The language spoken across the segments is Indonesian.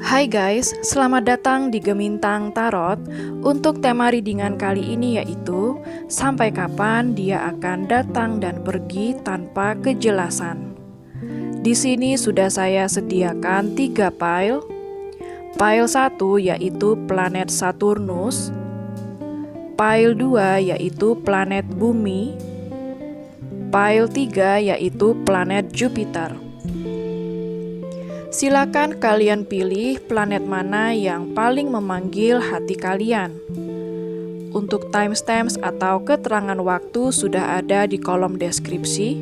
Hai guys, selamat datang di Gemintang Tarot. Untuk tema readingan kali ini yaitu sampai kapan dia akan datang dan pergi tanpa kejelasan. Di sini sudah saya sediakan 3 pile. Pile 1 yaitu planet Saturnus, pile 2 yaitu planet Bumi, pile 3 yaitu planet Jupiter. Silakan kalian pilih planet mana yang paling memanggil hati kalian. Untuk timestamps atau keterangan waktu sudah ada di kolom deskripsi.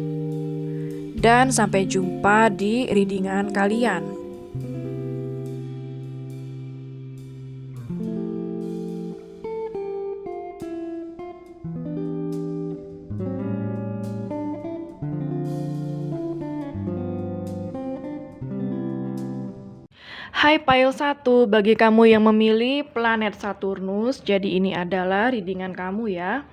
Dan sampai jumpa di readingan kalian. Hai pile 1, bagi kamu yang memilih planet Saturnus, jadi ini adalah readingan kamu ya.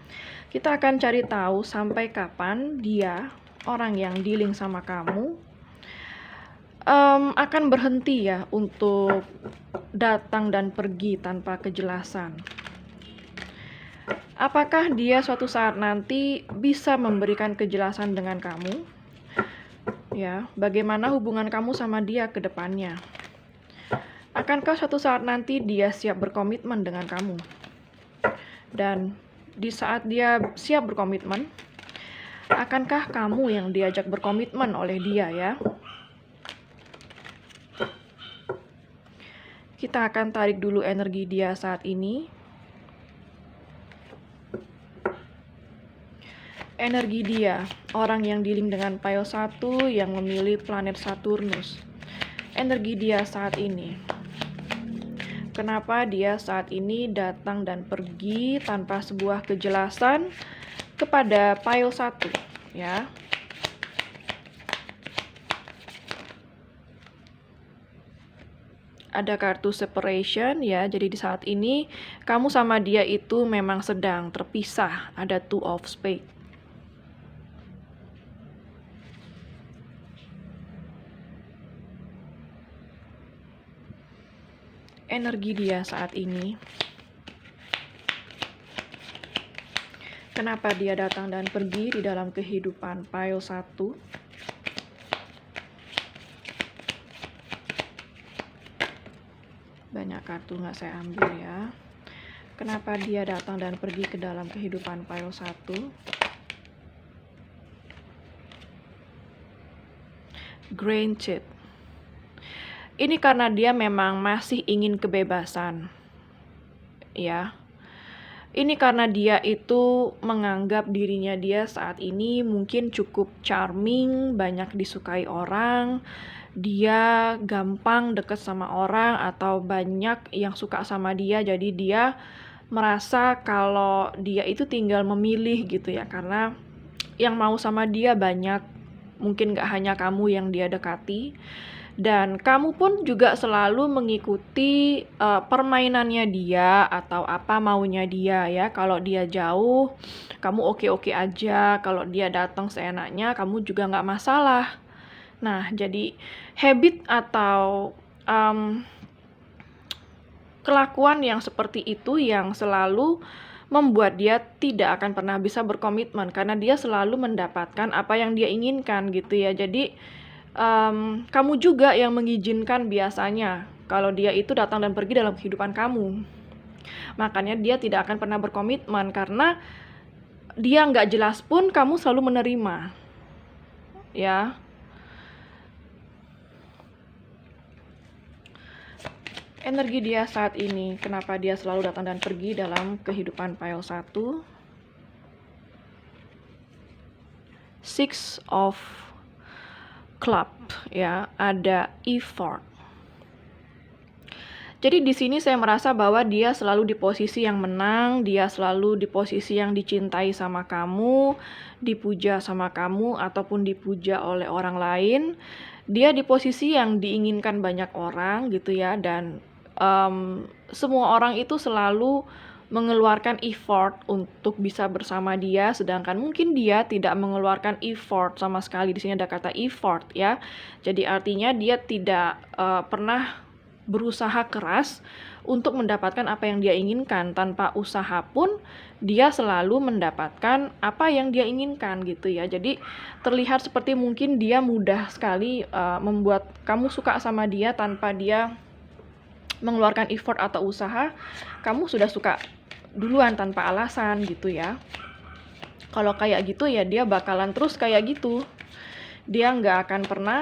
Kita akan cari tahu sampai kapan dia, orang yang dealing sama kamu, akan berhenti ya untuk datang dan pergi tanpa kejelasan. Apakah dia suatu saat nanti bisa memberikan kejelasan dengan kamu? Ya, bagaimana hubungan kamu sama dia ke depannya? Akankah suatu saat nanti dia siap berkomitmen dengan kamu? Dan di saat dia siap berkomitmen, akankah kamu yang diajak berkomitmen oleh dia ya? Kita akan tarik dulu energi dia saat ini. Energi dia, orang yang dealing dengan pile 1 yang memilih planet Saturnus. Energi dia saat ini. Kenapa dia saat ini datang dan pergi tanpa sebuah kejelasan kepada pile 1 ya. Ada kartu separation ya, jadi di saat ini kamu sama dia itu memang sedang terpisah, ada 2 of spades. Energi dia saat ini. Kenapa dia datang dan pergi di dalam kehidupan pile 1? Banyak kartu nggak saya ambil ya. Kenapa dia datang dan pergi ke dalam kehidupan pile 1? Grain Chit. Ini karena dia memang masih ingin kebebasan. Ya. Ini karena dia itu menganggap dirinya dia saat ini mungkin cukup charming, banyak disukai orang, dia gampang deket sama orang atau banyak yang suka sama dia, jadi dia merasa kalau dia itu tinggal memilih gitu ya, karena yang mau sama dia banyak, mungkin gak hanya kamu yang dia dekati. Dan kamu pun juga selalu mengikuti permainannya dia atau apa maunya dia ya. Kalau dia jauh, kamu oke-oke aja. Kalau dia datang seenaknya, kamu juga nggak masalah. Nah, jadi habit atau kelakuan yang seperti itu yang selalu membuat dia tidak akan pernah bisa berkomitmen karena dia selalu mendapatkan apa yang dia inginkan gitu ya. Jadi kamu juga yang mengizinkan biasanya kalau dia itu datang dan pergi dalam kehidupan kamu. Makanya dia tidak akan pernah berkomitmen karena dia nggak jelas pun kamu selalu menerima. Ya. Energi dia saat ini, kenapa dia selalu datang dan pergi dalam kehidupan pile 1? Six of Club ya, ada effort. Jadi di sini saya merasa bahwa dia selalu di posisi yang menang, dia selalu di posisi yang dicintai sama kamu, dipuja sama kamu ataupun dipuja oleh orang lain. Dia di posisi yang diinginkan banyak orang gitu ya, dan semua orang itu selalu mengeluarkan effort untuk bisa bersama dia, sedangkan mungkin dia tidak mengeluarkan effort sama sekali. Di sini ada kata effort ya. Jadi artinya dia tidak pernah berusaha keras untuk mendapatkan apa yang dia inginkan. Tanpa usaha pun dia selalu mendapatkan apa yang dia inginkan gitu ya. Jadi terlihat seperti mungkin dia mudah sekali membuat kamu suka sama dia tanpa dia mengeluarkan effort atau usaha. Kamu sudah suka duluan tanpa alasan gitu ya. Kalau kayak gitu ya dia bakalan terus kayak gitu. Dia nggak akan pernah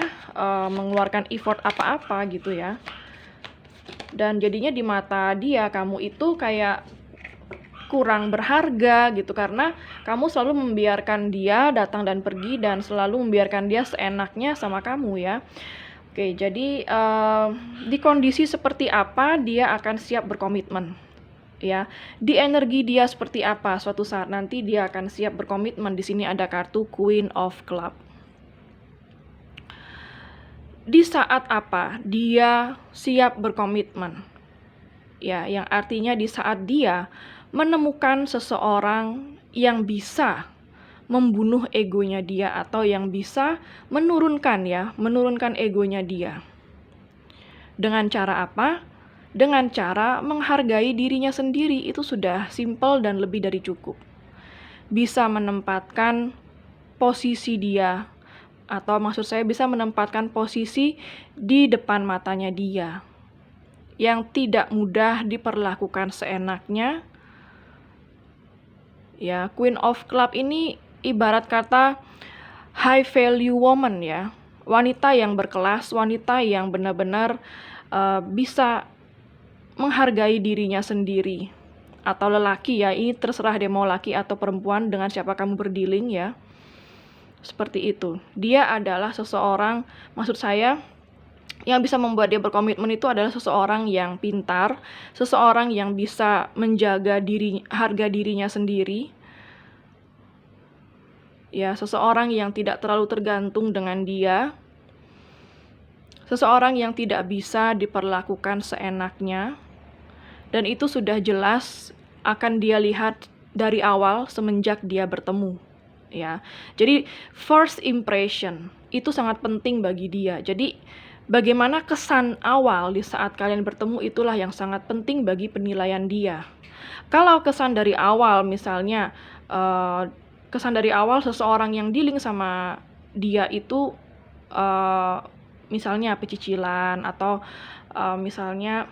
mengeluarkan effort apa-apa gitu ya. Dan jadinya di mata dia kamu itu kayak kurang berharga gitu, karena kamu selalu membiarkan dia datang dan pergi dan selalu membiarkan dia seenaknya sama kamu ya. Oke, jadi di kondisi seperti apa dia akan siap berkomitmen ya. Di energi dia seperti apa, suatu saat nanti dia akan siap berkomitmen. Di sini ada kartu Queen of Club. Di saat apa dia siap berkomitmen? Ya, yang artinya di saat dia menemukan seseorang yang bisa membunuh egonya dia atau yang bisa menurunkan egonya dia. Dengan cara apa? Dengan cara menghargai dirinya sendiri. Itu sudah simple dan lebih dari cukup. Bisa menempatkan posisi dia, atau maksud saya bisa menempatkan posisi di depan matanya dia, yang tidak mudah diperlakukan seenaknya. Ya, Queen of Club ini ibarat kata high value woman ya. Wanita yang berkelas, wanita yang benar-benar bisa menghargai dirinya sendiri. Atau lelaki ya, ini terserah dia mau laki atau perempuan, dengan siapa kamu berdealing ya. Seperti itu. Dia adalah seseorang, maksud saya, yang bisa membuat dia berkomitmen itu adalah seseorang yang pintar, seseorang yang bisa menjaga harga dirinya sendiri. Ya, seseorang yang tidak terlalu tergantung dengan dia. Seseorang yang tidak bisa diperlakukan seenaknya. Dan itu sudah jelas akan dia lihat dari awal semenjak dia bertemu. Ya, jadi first impression itu sangat penting bagi dia. Jadi bagaimana kesan awal di saat kalian bertemu itulah yang sangat penting bagi penilaian dia. Kalau kesan dari awal misalnya kesan dari awal seseorang yang dealing sama dia itu misalnya pecicilan atau misalnya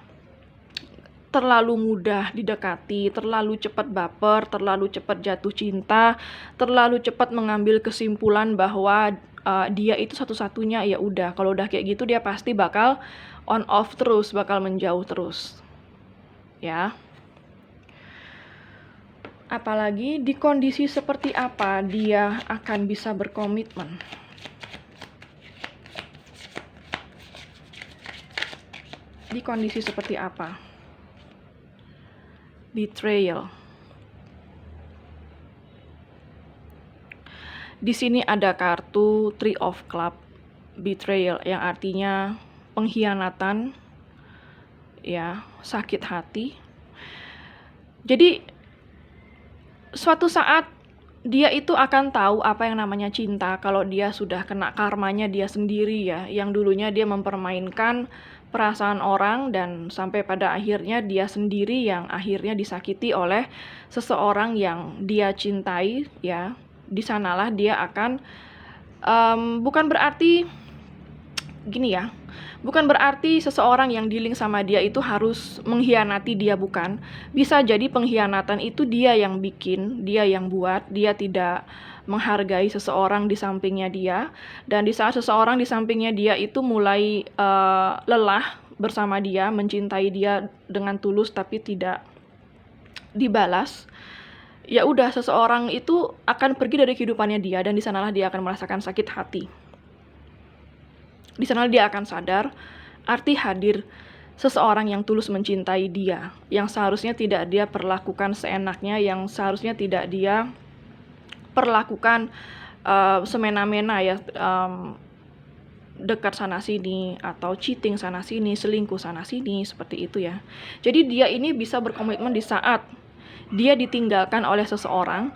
terlalu mudah didekati, terlalu cepat baper, terlalu cepat jatuh cinta, terlalu cepat mengambil kesimpulan bahwa dia itu satu-satunya, ya udah. Kalau udah kayak gitu dia pasti bakal on off terus, bakal menjauh terus. Ya. Apalagi di kondisi seperti apa dia akan bisa berkomitmen. Di kondisi seperti apa? Betrayal. Di sini ada kartu Three of Club, betrayal, yang artinya pengkhianatan, ya, sakit hati. Jadi suatu saat dia itu akan tahu apa yang namanya cinta kalau dia sudah kena karmanya dia sendiri ya, yang dulunya dia mempermainkan perasaan orang dan sampai pada akhirnya dia sendiri yang akhirnya disakiti oleh seseorang yang dia cintai ya. Di sanalah dia akan bukan berarti gini ya. Bukan berarti seseorang yang dealing sama dia itu harus mengkhianati dia, bukan. Bisa jadi pengkhianatan itu dia yang bikin, dia yang buat, dia tidak menghargai seseorang di sampingnya dia. Dan di saat seseorang di sampingnya dia itu mulai lelah bersama dia, mencintai dia dengan tulus tapi tidak dibalas, ya udah, seseorang itu akan pergi dari kehidupannya dia dan di sanalah dia akan merasakan sakit hati. Di sana dia akan sadar arti hadir seseorang yang tulus mencintai dia, yang seharusnya tidak dia perlakukan seenaknya, yang seharusnya tidak dia perlakukan semena-mena ya, dekat sana sini atau cheating sana sini, selingkuh sana sini, seperti itu ya. Jadi dia ini bisa berkomitmen di saat dia ditinggalkan oleh seseorang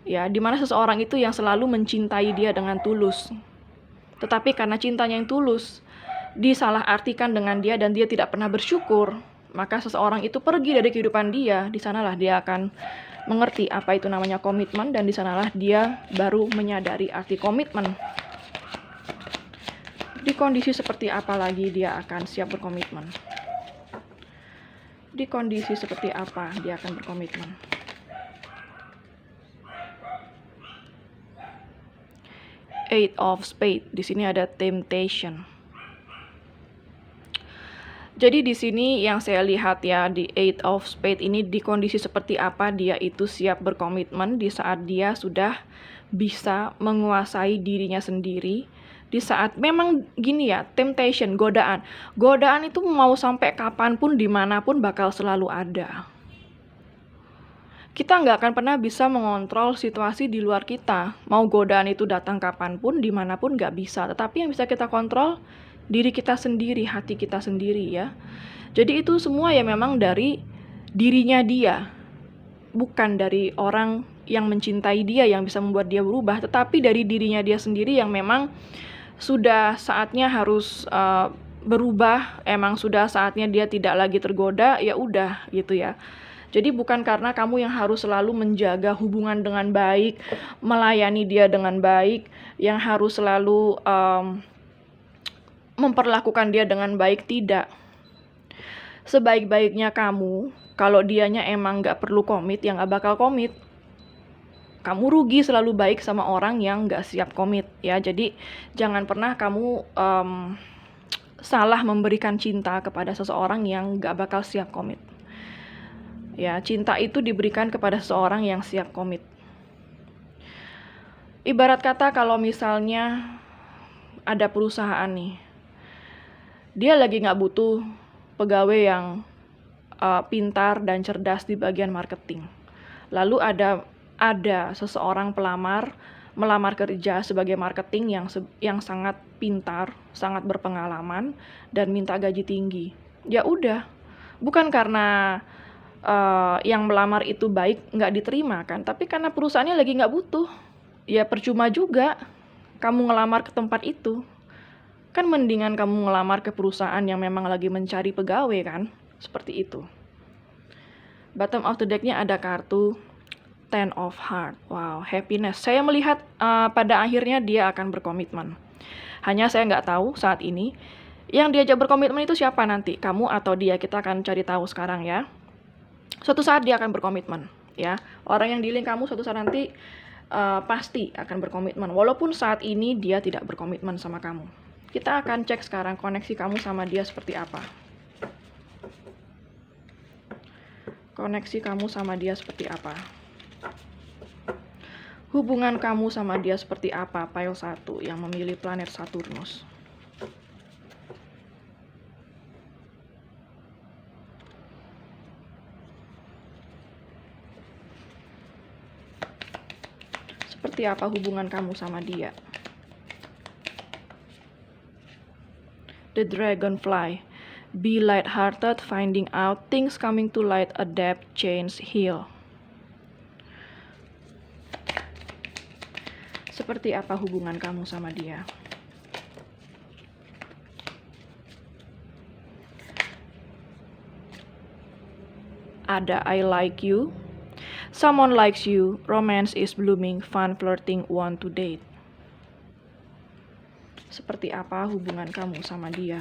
ya, dimana seseorang itu yang selalu mencintai dia dengan tulus. Tetapi karena cintanya yang tulus, disalahartikan dengan dia dan dia tidak pernah bersyukur, maka seseorang itu pergi dari kehidupan dia. Di sanalah dia akan mengerti apa itu namanya komitmen, dan di sanalah dia baru menyadari arti komitmen. Di kondisi seperti apa lagi dia akan siap berkomitmen? Di kondisi seperti apa dia akan berkomitmen? Eight of Spades. Di sini ada temptation. Jadi di sini yang saya lihat ya, di Eight of Spades ini di kondisi seperti apa dia itu siap berkomitmen di saat dia sudah bisa menguasai dirinya sendiri. Di saat memang gini ya, temptation, godaan. Godaan itu mau sampai kapanpun, dimanapun bakal selalu ada. Kita nggak akan pernah bisa mengontrol situasi di luar kita. Mau godaan itu datang kapanpun, dimanapun nggak bisa. Tetapi yang bisa kita kontrol, diri kita sendiri, hati kita sendiri ya. Jadi itu semua ya memang dari dirinya dia. Bukan dari orang yang mencintai dia yang bisa membuat dia berubah. Tetapi dari dirinya dia sendiri yang memang sudah saatnya harus berubah. Emang sudah saatnya dia tidak lagi tergoda, ya udah gitu ya. Jadi bukan karena kamu yang harus selalu menjaga hubungan dengan baik, melayani dia dengan baik, yang harus selalu memperlakukan dia dengan baik, tidak. Sebaik-baiknya kamu, kalau dianya emang gak perlu komit, yang gak bakal komit. Kamu rugi selalu baik sama orang yang gak siap komit ya. Jadi jangan pernah kamu salah memberikan cinta kepada seseorang yang gak bakal siap komit. Ya, cinta itu diberikan kepada seseorang yang siap komit. Ibarat kata kalau misalnya ada perusahaan nih, dia lagi nggak butuh pegawai yang pintar dan cerdas di bagian marketing. Lalu ada seseorang melamar kerja sebagai marketing yang sangat pintar, sangat berpengalaman, dan minta gaji tinggi. Ya udah, bukan karena yang melamar itu baik nggak diterima kan, tapi karena perusahaannya lagi nggak butuh. Ya percuma juga kamu ngelamar ke tempat itu. Kan mendingan kamu ngelamar ke perusahaan yang memang lagi mencari pegawai kan, seperti itu. Bottom of the deck-nya ada kartu Ten of Hearts. Wow, happiness. Saya melihat pada akhirnya dia akan berkomitmen. Hanya saya nggak tahu saat ini yang diajak berkomitmen itu siapa nanti, kamu atau dia. Kita akan cari tahu sekarang ya. Suatu saat dia akan berkomitmen ya. Orang yang di link kamu suatu saat nanti pasti akan berkomitmen, walaupun saat ini dia tidak berkomitmen sama kamu. Kita akan cek sekarang koneksi kamu sama dia seperti apa. Koneksi kamu sama dia seperti apa. Hubungan kamu sama dia seperti apa, pile 1 yang memilih planet Saturnus. Seperti apa hubungan kamu sama dia? The Dragonfly. Be light-hearted, finding out things coming to light, adapt, change, heal. Seperti apa hubungan kamu sama dia? Ada I like you. Someone likes you, romance is blooming, fun flirting, want to date. Seperti apa hubungan kamu sama dia?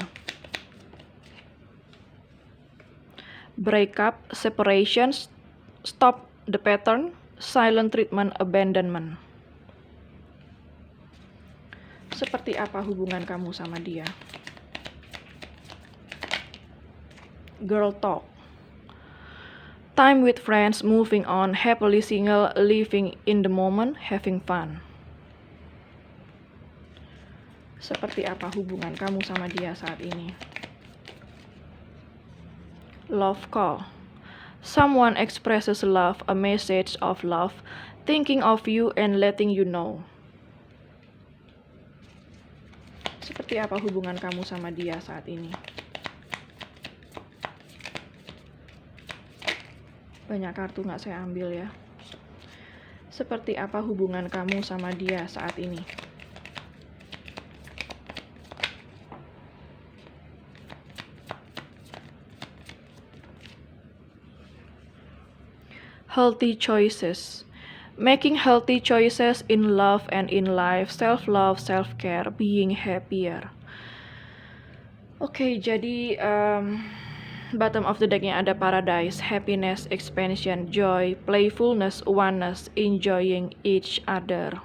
Break up, separation, stop the pattern, silent treatment, abandonment. Seperti apa hubungan kamu sama dia? Girl talk. Time with friends, moving on, happily single, living in the moment, having fun. Seperti apa hubungan kamu sama dia saat ini? Love call. Someone expresses love, a message of love, thinking of you and letting you know. Seperti apa hubungan kamu sama dia saat ini? Banyak kartu nggak saya ambil ya. Seperti apa hubungan kamu sama dia saat ini? healthy choices. Making healthy choices in love and in life, self-love, self-care, being happier. Oke, jadi bottom of the deck-nya ada paradise, happiness, expansion, joy, playfulness, oneness, enjoying each other.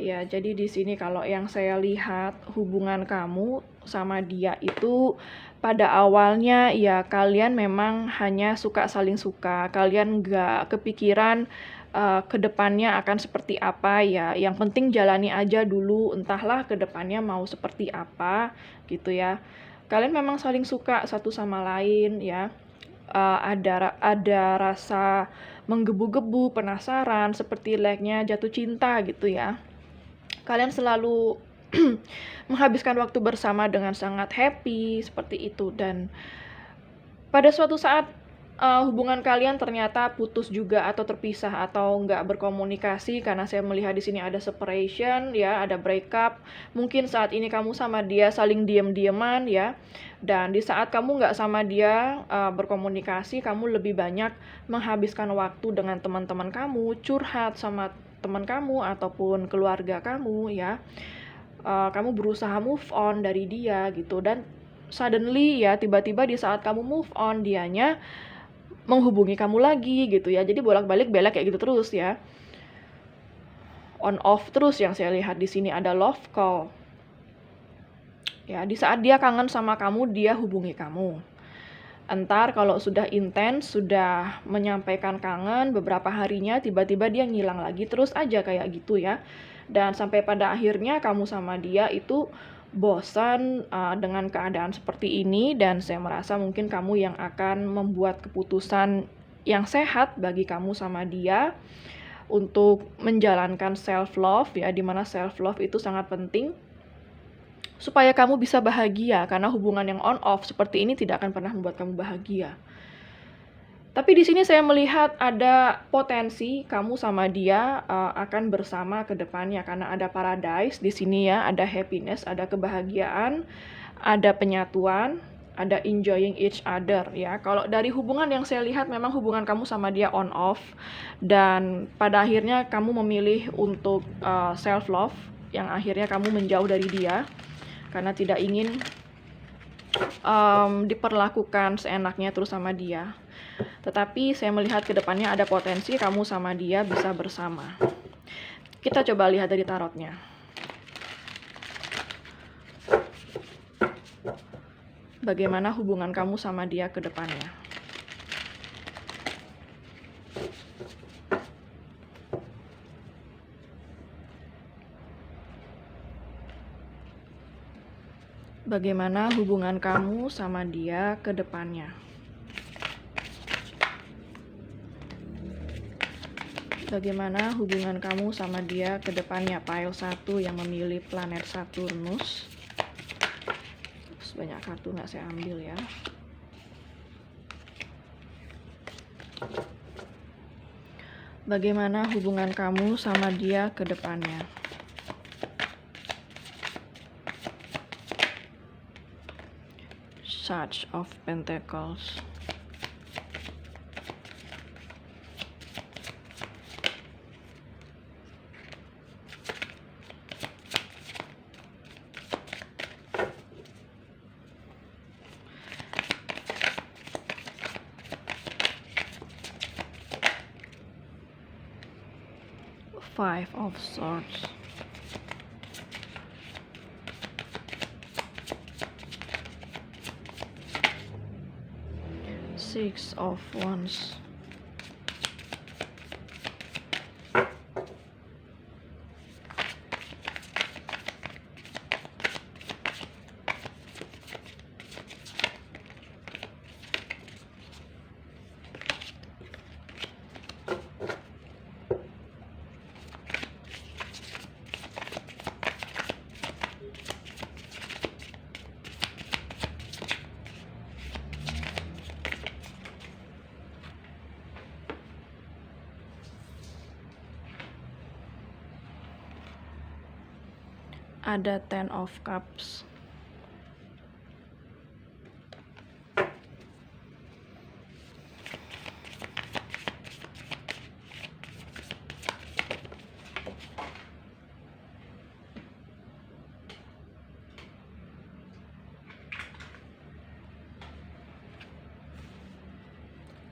Ya, jadi di sini kalau yang saya lihat hubungan kamu sama dia itu pada awalnya ya kalian memang hanya suka saling suka. Kalian nggak kepikiran ke depannya akan seperti apa ya. Yang penting jalani aja dulu, entahlah ke depannya mau seperti apa gitu ya. Kalian memang saling suka satu sama lain ya. Ada rasa menggebu-gebu, penasaran, seperti layaknya jatuh cinta gitu ya. Kalian selalu menghabiskan waktu bersama dengan sangat happy seperti itu, dan pada suatu saat hubungan kalian ternyata putus juga atau terpisah atau nggak berkomunikasi karena saya melihat di sini ada separation ya, ada breakup. Mungkin saat ini kamu sama dia saling diem-dieman ya, dan di saat kamu nggak sama dia berkomunikasi, kamu lebih banyak menghabiskan waktu dengan teman-teman kamu, curhat sama teman kamu ataupun keluarga kamu ya. Kamu berusaha move on dari dia gitu, dan suddenly ya tiba-tiba di saat kamu move on dianya menghubungi kamu lagi gitu ya. Jadi bolak-balik belak kayak gitu terus ya. On off terus yang saya lihat di sini ada love call. Ya, di saat dia kangen sama kamu, dia hubungi kamu. Entar kalau sudah intens, sudah menyampaikan kangen beberapa harinya, tiba-tiba dia ngilang lagi terus aja kayak gitu ya. Dan sampai pada akhirnya kamu sama dia itu bosan dengan keadaan seperti ini, dan saya merasa mungkin kamu yang akan membuat keputusan yang sehat bagi kamu sama dia untuk menjalankan self love ya, dimana self love itu sangat penting supaya kamu bisa bahagia, karena hubungan yang on off seperti ini tidak akan pernah membuat kamu bahagia. Tapi di sini saya melihat ada potensi kamu sama dia akan bersama ke depannya, karena ada paradise di sini ya, ada happiness, ada kebahagiaan, ada penyatuan, ada enjoying each other ya. Kalau dari hubungan yang saya lihat memang hubungan kamu sama dia on off, dan pada akhirnya kamu memilih untuk self love, yang akhirnya kamu menjauh dari dia karena tidak ingin diperlakukan seenaknya terus sama dia. Tetapi saya melihat ke depannya ada potensi kamu sama dia bisa bersama. Kita coba lihat dari tarotnya. Bagaimana hubungan kamu sama dia ke depannya? Bagaimana hubungan kamu sama dia ke depannya? Bagaimana hubungan kamu sama dia ke depannya? Pile 1 yang memilih planet Saturnus. Banyak kartu nggak saya ambil ya. Bagaimana hubungan kamu sama dia ke depannya? Sage of Pentacles. Five of Swords. Six of Wands. Ada Ten of Cups.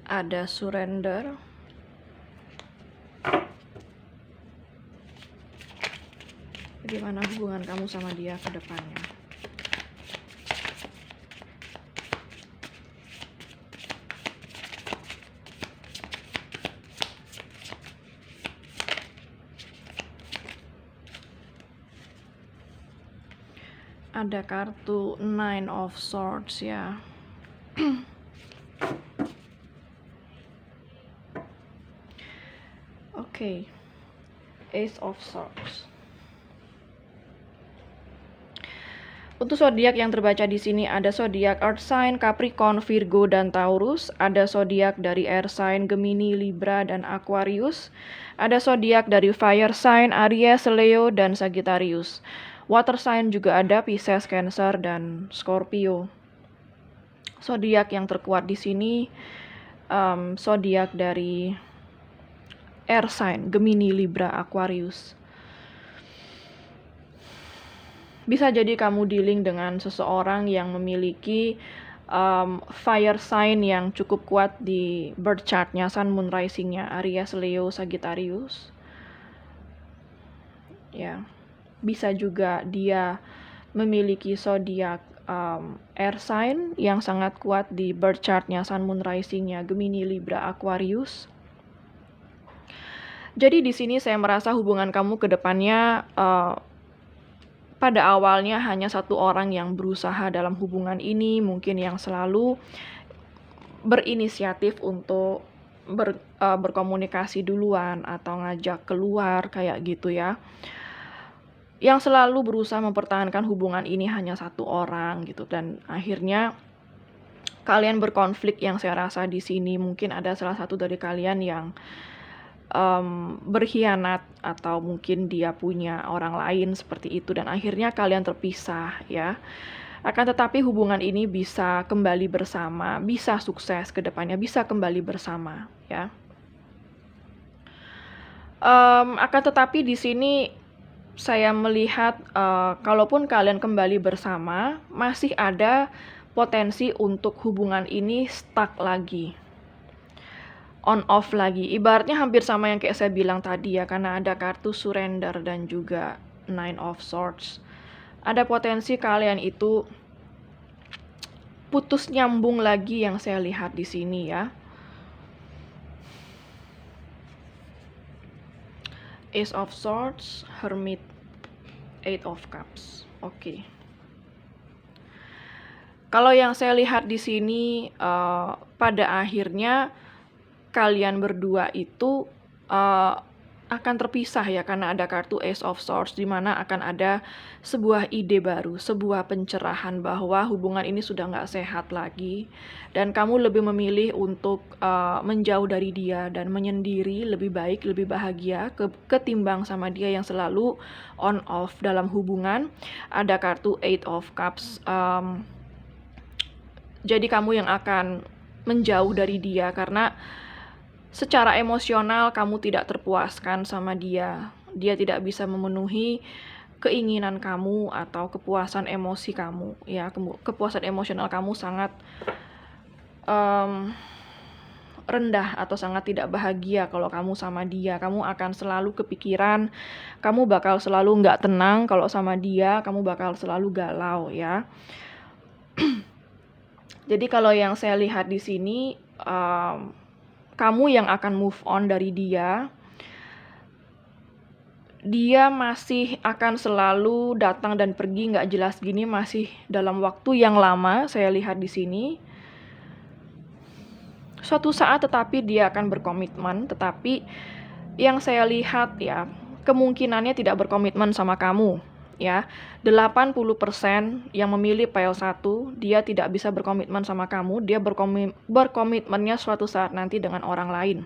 ada surrender, bagaimana hubungan kamu sama dia ke depannya. Ada kartu Nine of Swords ya. Oke. Ace of Swords. Untuk zodiak yang terbaca di sini ada zodiak Earth sign, Capricorn, Virgo, dan Taurus. Ada zodiak dari Air sign, Gemini, Libra, dan Aquarius. Ada zodiak dari Fire sign, Aries, Leo, dan Sagittarius. Water sign juga ada Pisces, Cancer, dan Scorpio. Zodiak yang terkuat di sini zodiak dari Air sign, Gemini, Libra, Aquarius. Bisa jadi kamu dealing dengan seseorang yang memiliki fire sign yang cukup kuat di birth chartnya, Sun, Moon, Rising-nya, Aries, Leo, Sagittarius. Ya, bisa juga dia memiliki zodiak air sign yang sangat kuat di birth chartnya, Sun, Moon, Rising-nya, Gemini, Libra, Aquarius. Jadi di sini saya merasa hubungan kamu ke depannya pada awalnya hanya satu orang yang berusaha dalam hubungan ini, mungkin yang selalu berinisiatif untuk berkomunikasi duluan atau ngajak keluar kayak gitu ya. Yang selalu berusaha mempertahankan hubungan ini hanya satu orang gitu, dan akhirnya kalian berkonflik. Yang saya rasa di sini mungkin ada salah satu dari kalian yang berkhianat atau mungkin dia punya orang lain seperti itu, dan akhirnya kalian terpisah ya. Akan tetapi hubungan ini bisa kembali bersama, bisa sukses ke depannya, bisa kembali bersama ya. Akan tetapi di sini saya melihat kalaupun kalian kembali bersama, masih ada potensi untuk hubungan ini stuck lagi, on off lagi. Ibaratnya hampir sama yang kayak saya bilang tadi ya, karena ada kartu surrender dan juga Nine of Swords. Ada potensi kalian itu putus nyambung lagi yang saya lihat di sini ya. Ace of Swords, Hermit, Eight of Cups. Oke. Kalau yang saya lihat di sini pada akhirnya kalian berdua itu akan terpisah ya, karena ada kartu Ace of Swords, di mana akan ada sebuah ide baru, sebuah pencerahan bahwa hubungan ini sudah nggak sehat lagi, dan kamu lebih memilih untuk menjauh dari dia dan menyendiri, lebih baik, lebih bahagia ketimbang sama dia yang selalu on off dalam hubungan. Ada kartu Eight of Cups, jadi kamu yang akan menjauh dari dia karena secara emosional kamu tidak terpuaskan sama dia. Dia tidak bisa memenuhi keinginan kamu atau kepuasan emosi kamu ya. Kepuasan emosional kamu sangat rendah atau sangat tidak bahagia kalau kamu sama dia. Kamu akan selalu kepikiran, kamu bakal selalu nggak tenang kalau sama dia, kamu bakal selalu galau ya. Jadi kalau yang saya lihat di sini, kamu yang akan move on dari dia. Dia masih akan selalu datang dan pergi nggak jelas gini, masih dalam waktu yang lama saya lihat di sini. Suatu saat tetapi dia akan berkomitmen, tetapi yang saya lihat ya, kemungkinannya tidak berkomitmen sama kamu ya. 80% yang memilih pile 1, dia tidak bisa berkomitmen sama kamu, dia berkomitmennya suatu saat nanti dengan orang lain.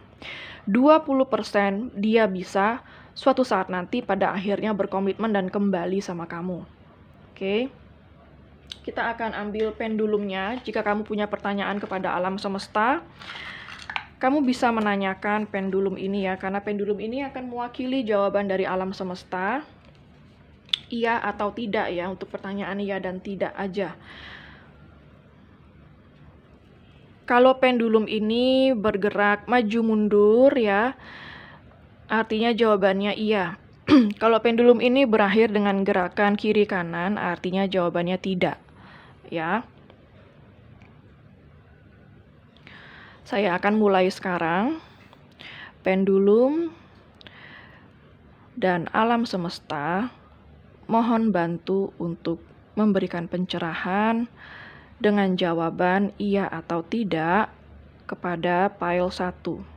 20% dia bisa suatu saat nanti pada akhirnya berkomitmen dan kembali sama kamu. Oke. Kita akan ambil pendulumnya. Jika kamu punya pertanyaan kepada alam semesta, kamu bisa menanyakan pendulum ini ya, karena pendulum ini akan mewakili jawaban dari alam semesta. Iya atau tidak ya, untuk pertanyaan iya dan tidak aja. Kalau pendulum ini bergerak maju mundur ya, artinya jawabannya iya. Kalau pendulum ini berakhir dengan gerakan kiri kanan, artinya jawabannya tidak. Ya. Saya akan mulai sekarang. Pendulum dan alam semesta mohon bantu untuk memberikan pencerahan dengan jawaban iya atau tidak kepada pile 1.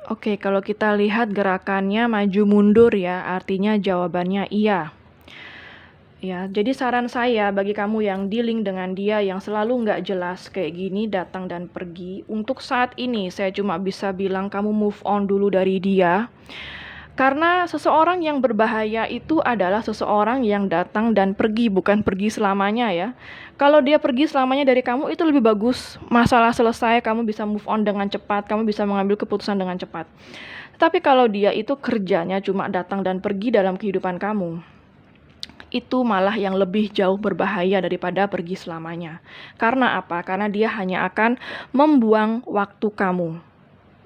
Oke, kalau kita lihat gerakannya maju mundur ya, artinya jawabannya iya. Ya, jadi saran saya bagi kamu yang dealing dengan dia yang selalu nggak jelas kayak gini datang dan pergi, untuk saat ini saya cuma bisa bilang kamu move on dulu dari dia. Karena seseorang yang berbahaya itu adalah seseorang yang datang dan pergi, bukan pergi selamanya ya. Kalau dia pergi selamanya dari kamu itu lebih bagus, masalah selesai, kamu bisa move on dengan cepat, kamu bisa mengambil keputusan dengan cepat. Tapi kalau dia itu kerjanya cuma datang dan pergi dalam kehidupan kamu, itu malah yang lebih jauh berbahaya daripada pergi selamanya. Karena apa? Karena dia hanya akan membuang waktu kamu.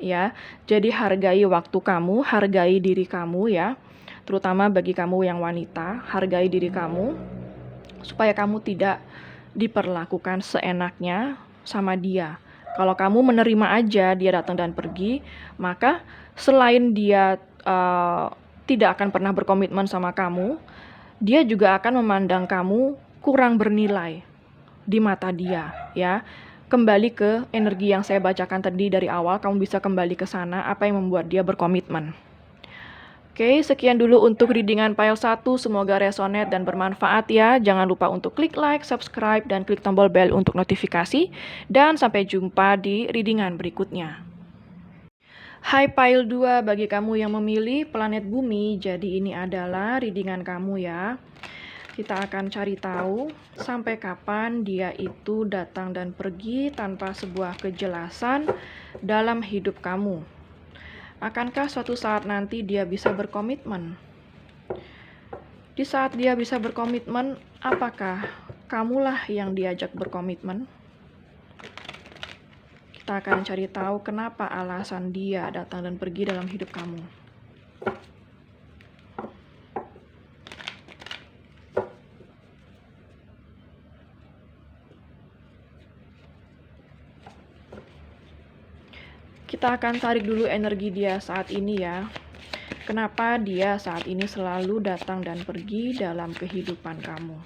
Ya, jadi hargai waktu kamu, hargai diri kamu ya. Terutama bagi kamu yang wanita, hargai diri kamu supaya kamu tidak diperlakukan seenaknya sama dia. Kalau kamu menerima aja dia datang dan pergi, maka selain dia tidak akan pernah berkomitmen sama kamu, dia juga akan memandang kamu kurang bernilai di mata dia, ya. Kembali ke energi yang saya bacakan tadi dari awal, kamu bisa kembali ke sana, apa yang membuat dia berkomitmen. Oke, sekian dulu untuk readingan pile 1, semoga resonate dan bermanfaat ya. Jangan lupa untuk klik like, subscribe, dan klik tombol bell untuk notifikasi. Dan sampai jumpa di readingan berikutnya. Hai pile 2, bagi kamu yang memilih planet bumi, jadi ini adalah readingan kamu ya. Kita akan cari tahu sampai kapan dia itu datang dan pergi tanpa sebuah kejelasan dalam hidup kamu. Akankah suatu saat nanti dia bisa berkomitmen? Di saat dia bisa berkomitmen, apakah kamulah yang diajak berkomitmen? Kita akan cari tahu kenapa alasan dia datang dan pergi dalam hidup kamu. Kita akan tarik dulu energi dia saat ini ya. Kenapa dia saat ini selalu datang dan pergi dalam kehidupan kamu?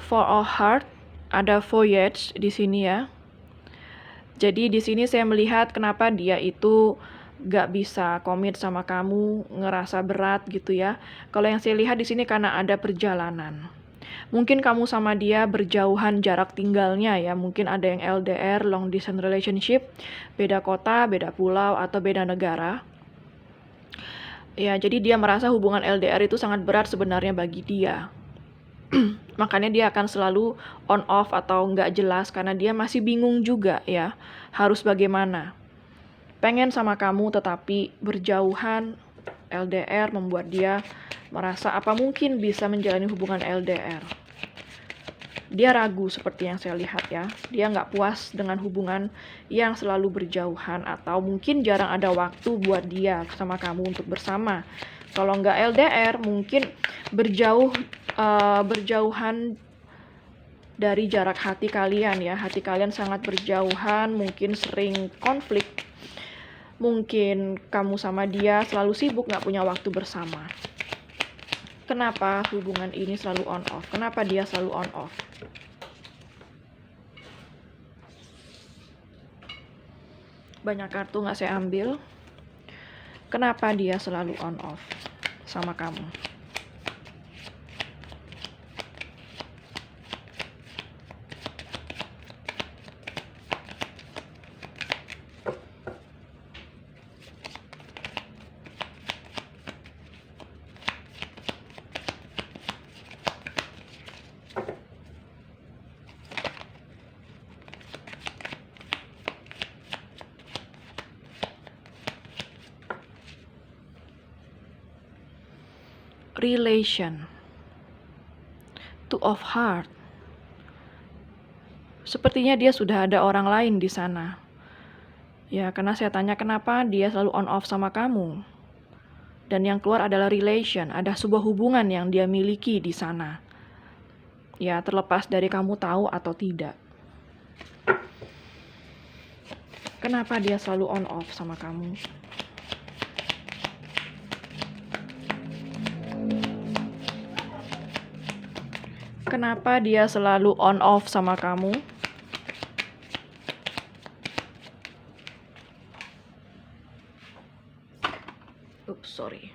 Four of Hearts, ada voyage di sini ya. Jadi di sini saya melihat kenapa dia itu gak bisa komit sama kamu, ngerasa berat gitu ya. Kalau yang saya lihat di sini karena ada perjalanan. Mungkin kamu sama dia berjauhan jarak tinggalnya ya, mungkin ada yang LDR, long distance relationship, beda kota, beda pulau, atau beda negara. Ya, jadi dia merasa hubungan LDR itu sangat berat sebenarnya bagi dia. Makanya dia akan selalu on off atau nggak jelas karena dia masih bingung juga ya, harus bagaimana. Pengen sama kamu tetapi berjauhan, LDR membuat dia merasa apa mungkin bisa menjalani hubungan LDR. Dia ragu seperti yang saya lihat ya. Dia nggak puas dengan hubungan yang selalu berjauhan atau mungkin jarang ada waktu buat dia sama kamu untuk bersama. Kalau nggak LDR mungkin berjauhan dari jarak hati kalian ya. Hati kalian sangat berjauhan, mungkin sering konflik. Mungkin kamu sama dia selalu sibuk, nggak punya waktu bersama. Kenapa hubungan ini selalu on off? Kenapa dia selalu on off? Banyak kartu nggak saya ambil. Kenapa dia selalu on off sama kamu? Relation, two of heart. Sepertinya dia sudah ada orang lain di sana. Ya, karena saya tanya kenapa dia selalu on off sama kamu. Dan yang keluar adalah relation, ada sebuah hubungan yang dia miliki di sana. Ya, terlepas dari kamu tahu atau tidak. Kenapa dia selalu on off sama kamu? Kenapa dia selalu on off sama kamu? Oops, sorry.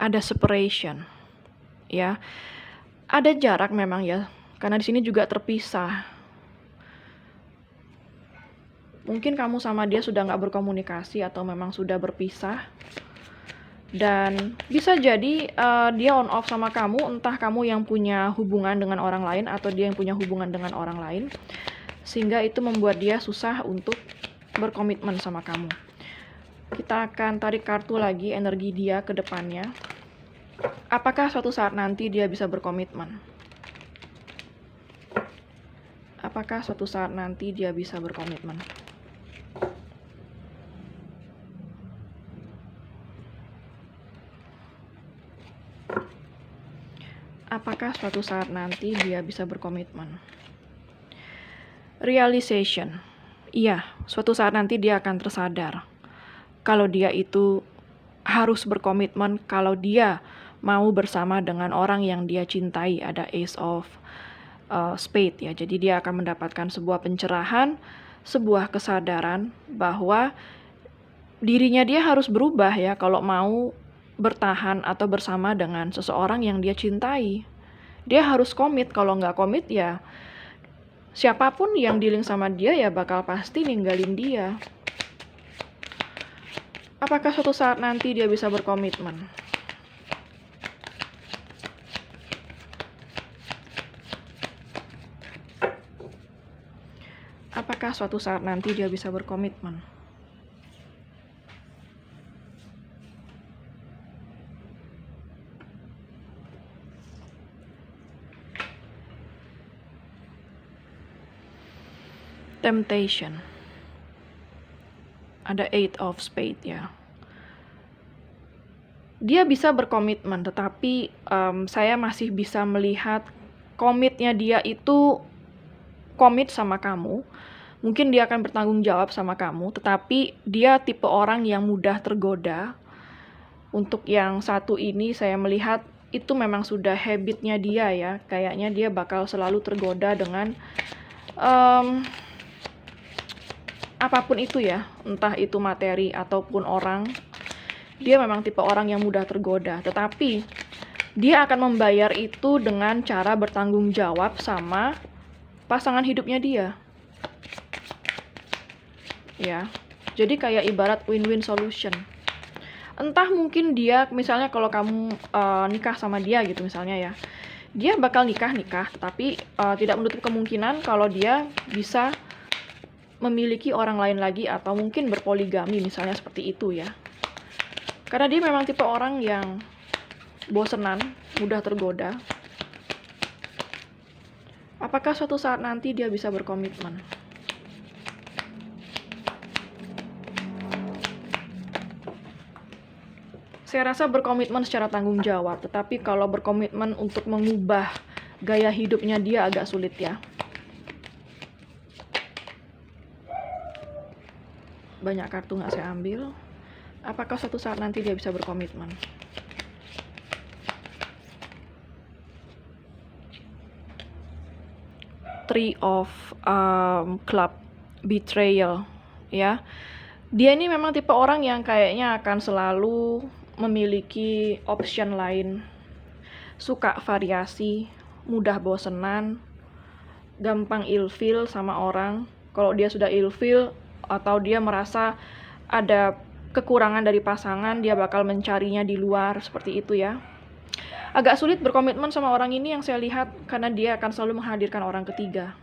Ada separation. Ya. Ada jarak memang ya, karena di sini juga terpisah. Mungkin kamu sama dia sudah nggak berkomunikasi atau memang sudah berpisah. Dan bisa jadi dia on off sama kamu, entah kamu yang punya hubungan dengan orang lain atau dia yang punya hubungan dengan orang lain. Sehingga itu membuat dia susah untuk berkomitmen sama kamu. Kita akan tarik kartu lagi energi dia ke depannya. Apakah suatu saat nanti dia bisa berkomitmen? Apakah suatu saat nanti dia bisa berkomitmen? Apakah suatu saat nanti dia bisa berkomitmen? Realization. Iya, suatu saat nanti dia akan tersadar kalau dia itu harus berkomitmen, kalau dia mau bersama dengan orang yang dia cintai. Ada Ace of Spade ya. Jadi dia akan mendapatkan sebuah pencerahan, sebuah kesadaran bahwa dirinya dia harus berubah ya kalau mau bertahan atau bersama dengan seseorang yang dia cintai. Dia harus komit, kalau nggak komit ya siapapun yang dealing sama dia ya bakal pasti ninggalin dia. Apakah suatu saat nanti dia bisa berkomitmen? Apakah suatu saat nanti dia bisa berkomitmen? Temptation. Ada Eight of Spade ya. Dia bisa berkomitmen, tetapi saya masih bisa melihat komitnya dia itu komit sama kamu. Mungkin dia akan bertanggung jawab sama kamu, tetapi dia tipe orang yang mudah tergoda. Untuk yang satu ini saya melihat itu memang sudah habitnya dia ya. Kayaknya dia bakal selalu tergoda dengan apapun itu ya, entah itu materi ataupun orang. Dia memang tipe orang yang mudah tergoda, tetapi dia akan membayar itu dengan cara bertanggung jawab sama pasangan hidupnya dia. Ya, jadi kayak ibarat win-win solution. Entah mungkin dia, misalnya kalau kamu nikah sama dia gitu misalnya ya, dia bakal nikah, tetapi tidak menutup kemungkinan kalau dia bisa memiliki orang lain lagi atau mungkin berpoligami misalnya seperti itu ya. Karena dia memang tipe orang yang bosenan, mudah tergoda. Apakah suatu saat nanti dia bisa berkomitmen? Saya rasa berkomitmen secara tanggung jawab, tetapi kalau berkomitmen untuk mengubah gaya hidupnya dia agak sulit ya. banyak kartu nggak saya ambil. Apakah suatu saat nanti dia bisa berkomitmen? Three of Club, betrayal, ya. Dia ini memang tipe orang yang kayaknya akan selalu memiliki option lain, suka variasi, mudah bosenan, gampang ilfeel sama orang. Kalau dia sudah ilfeel atau dia merasa ada kekurangan dari pasangan, dia bakal mencarinya di luar, seperti itu ya. Agak sulit berkomitmen sama orang ini yang saya lihat, karena dia akan selalu menghadirkan orang ketiga.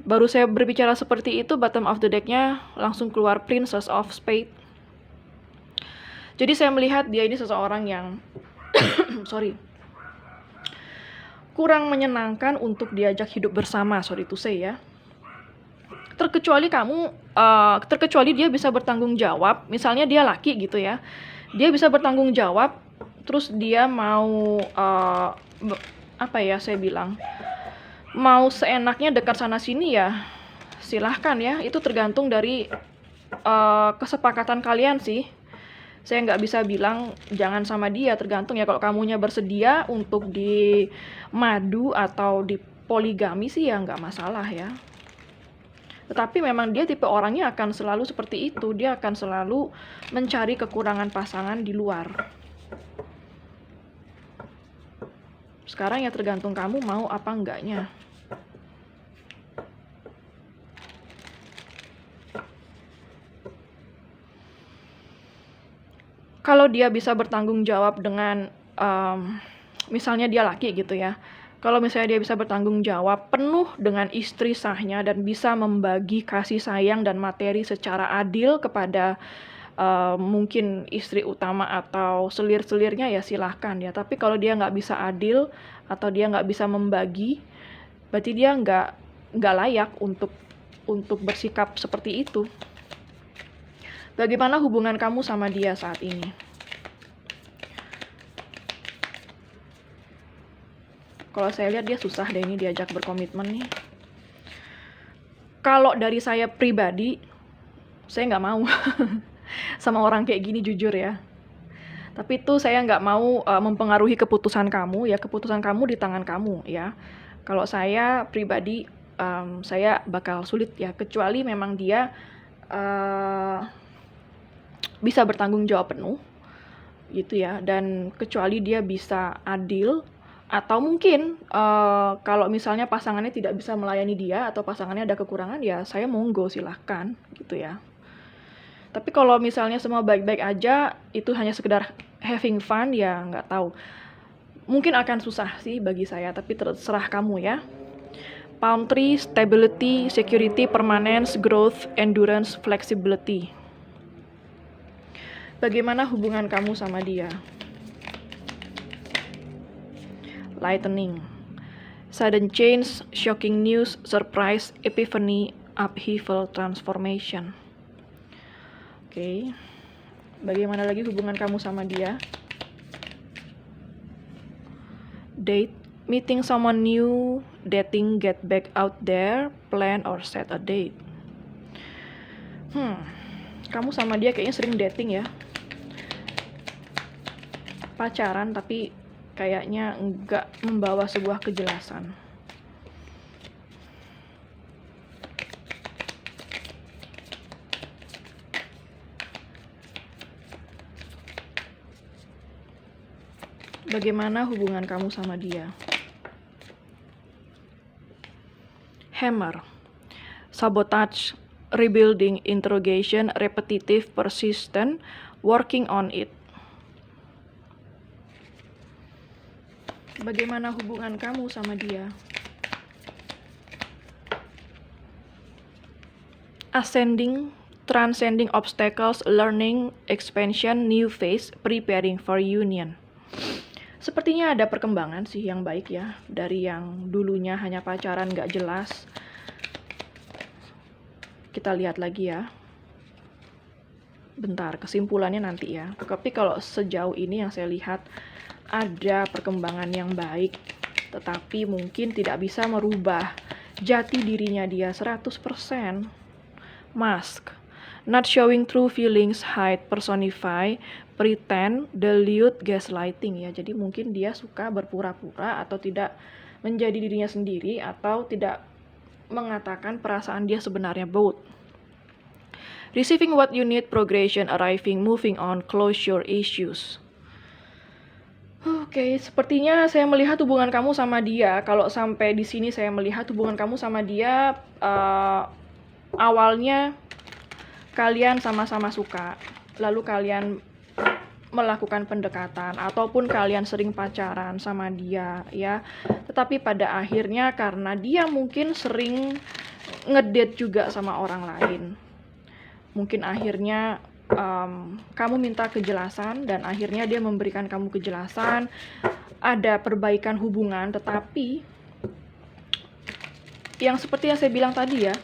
Baru saya berbicara seperti itu, bottom of the deck-nya langsung keluar Princess of Spades. Jadi saya melihat dia ini seseorang yang kurang menyenangkan untuk diajak hidup bersama, sorry to say ya. Terkecuali dia bisa bertanggung jawab, misalnya dia laki gitu ya, dia bisa bertanggung jawab, terus dia mau mau seenaknya dekat sana sini ya silahkan ya, itu tergantung dari kesepakatan kalian sih. Saya nggak bisa bilang jangan sama dia, tergantung ya. Kalau kamunya bersedia untuk di madu atau di poligami sih ya nggak masalah ya. Tetapi memang dia tipe orangnya akan selalu seperti itu, dia akan selalu mencari kekurangan pasangan di luar. Sekarang ya tergantung kamu mau apa enggaknya. Kalau dia bisa bertanggung jawab dengan misalnya dia laki gitu ya, kalau misalnya dia bisa bertanggung jawab penuh dengan istri sahnya dan bisa membagi kasih sayang dan materi secara adil kepada mungkin istri utama atau selir-selirnya ya silahkan ya. Tapi kalau dia nggak bisa adil atau dia nggak bisa membagi, berarti dia nggak layak untuk bersikap seperti itu. Bagaimana hubungan kamu sama dia saat ini? Kalau saya lihat dia susah deh ini diajak berkomitmen nih. Kalau dari saya pribadi, saya nggak mau sama orang kayak gini, jujur ya. Tapi itu saya nggak mau mempengaruhi keputusan kamu ya, keputusan kamu di tangan kamu ya. Kalau saya pribadi, saya bakal sulit ya, kecuali memang dia bisa bertanggung jawab penuh gitu ya, dan kecuali dia bisa adil, atau mungkin kalau misalnya pasangannya tidak bisa melayani dia atau pasangannya ada kekurangan ya saya monggo silahkan gitu ya. Tapi kalau misalnya semua baik-baik aja, itu hanya sekedar having fun ya nggak tahu, mungkin akan susah sih bagi saya, tapi terserah kamu ya. Palm tree, stability, security, permanence, growth, endurance, flexibility. Bagaimana hubungan kamu sama dia? Lightning, sudden change, shocking news, surprise, epiphany, upheaval, transformation. Oke. Bagaimana lagi hubungan kamu sama dia? Date, meeting someone new, dating, get back out there, plan or set a date. Kamu sama dia kayaknya sering dating ya, pacaran tapi kayaknya enggak membawa sebuah kejelasan. Bagaimana hubungan kamu sama dia? Hammer, sabotage, rebuilding, interrogation, repetitive, persistent, working on it. Bagaimana hubungan kamu sama dia? Ascending, transcending obstacles, learning, expansion, new phase, preparing for union. Sepertinya ada perkembangan sih yang baik ya, dari yang dulunya hanya pacaran gak jelas. Kita lihat lagi ya. Bentar, kesimpulannya nanti ya. Tapi kalau sejauh ini yang saya lihat, ada perkembangan yang baik, tetapi mungkin tidak bisa merubah jati dirinya dia 100%. Mask. Not showing true feelings, hide, personify, pretend, delude, gaslighting ya. Jadi mungkin dia suka berpura-pura atau tidak menjadi dirinya sendiri atau tidak mengatakan perasaan dia sebenarnya. Both. Receiving what you need, progression, arriving, moving on, closure issues. Oke, sepertinya saya melihat hubungan kamu sama dia. Kalau sampai di sini saya melihat hubungan kamu sama dia awalnya kalian sama-sama suka, lalu kalian melakukan pendekatan ataupun kalian sering pacaran sama dia ya. Tetapi pada akhirnya karena dia mungkin sering ngedate juga sama orang lain, mungkin akhirnya kamu minta kejelasan dan akhirnya dia memberikan kamu kejelasan, ada perbaikan hubungan, tetapi yang seperti yang saya bilang tadi ya,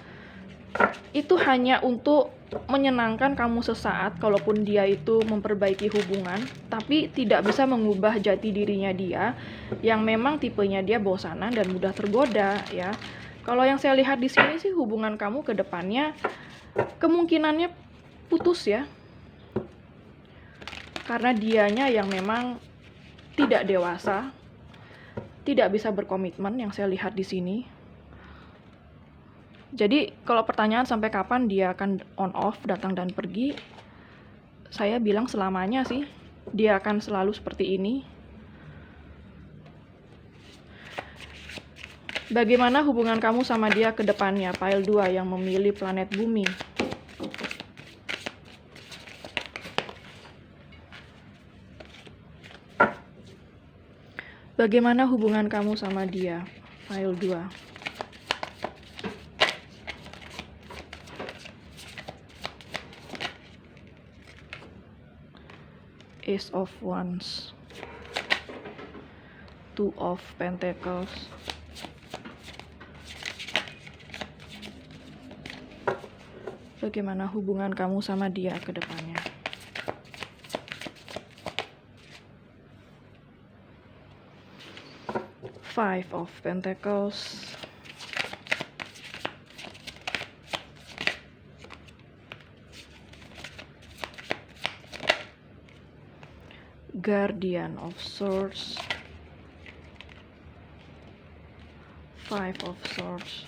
itu hanya untuk menyenangkan kamu sesaat kalaupun dia itu memperbaiki hubungan, tapi tidak bisa mengubah jati dirinya dia yang memang tipenya dia bosanan dan mudah tergoda ya. Kalau yang saya lihat di sini sih hubungan kamu ke depannya kemungkinannya putus ya. Karena dianya yang memang tidak dewasa, tidak bisa berkomitmen yang saya lihat di sini. Jadi kalau pertanyaan sampai kapan dia akan on off, datang dan pergi, saya bilang selamanya sih dia akan selalu seperti ini. Bagaimana hubungan kamu sama dia ke depannya? Pile 2 yang memilih planet bumi. Bagaimana hubungan kamu sama dia? Pile 2. Ace of Wands, 2 of Pentacles, bagaimana hubungan kamu sama dia ke depannya? Five of Pentacles, Guardian of Swords, Five of Swords,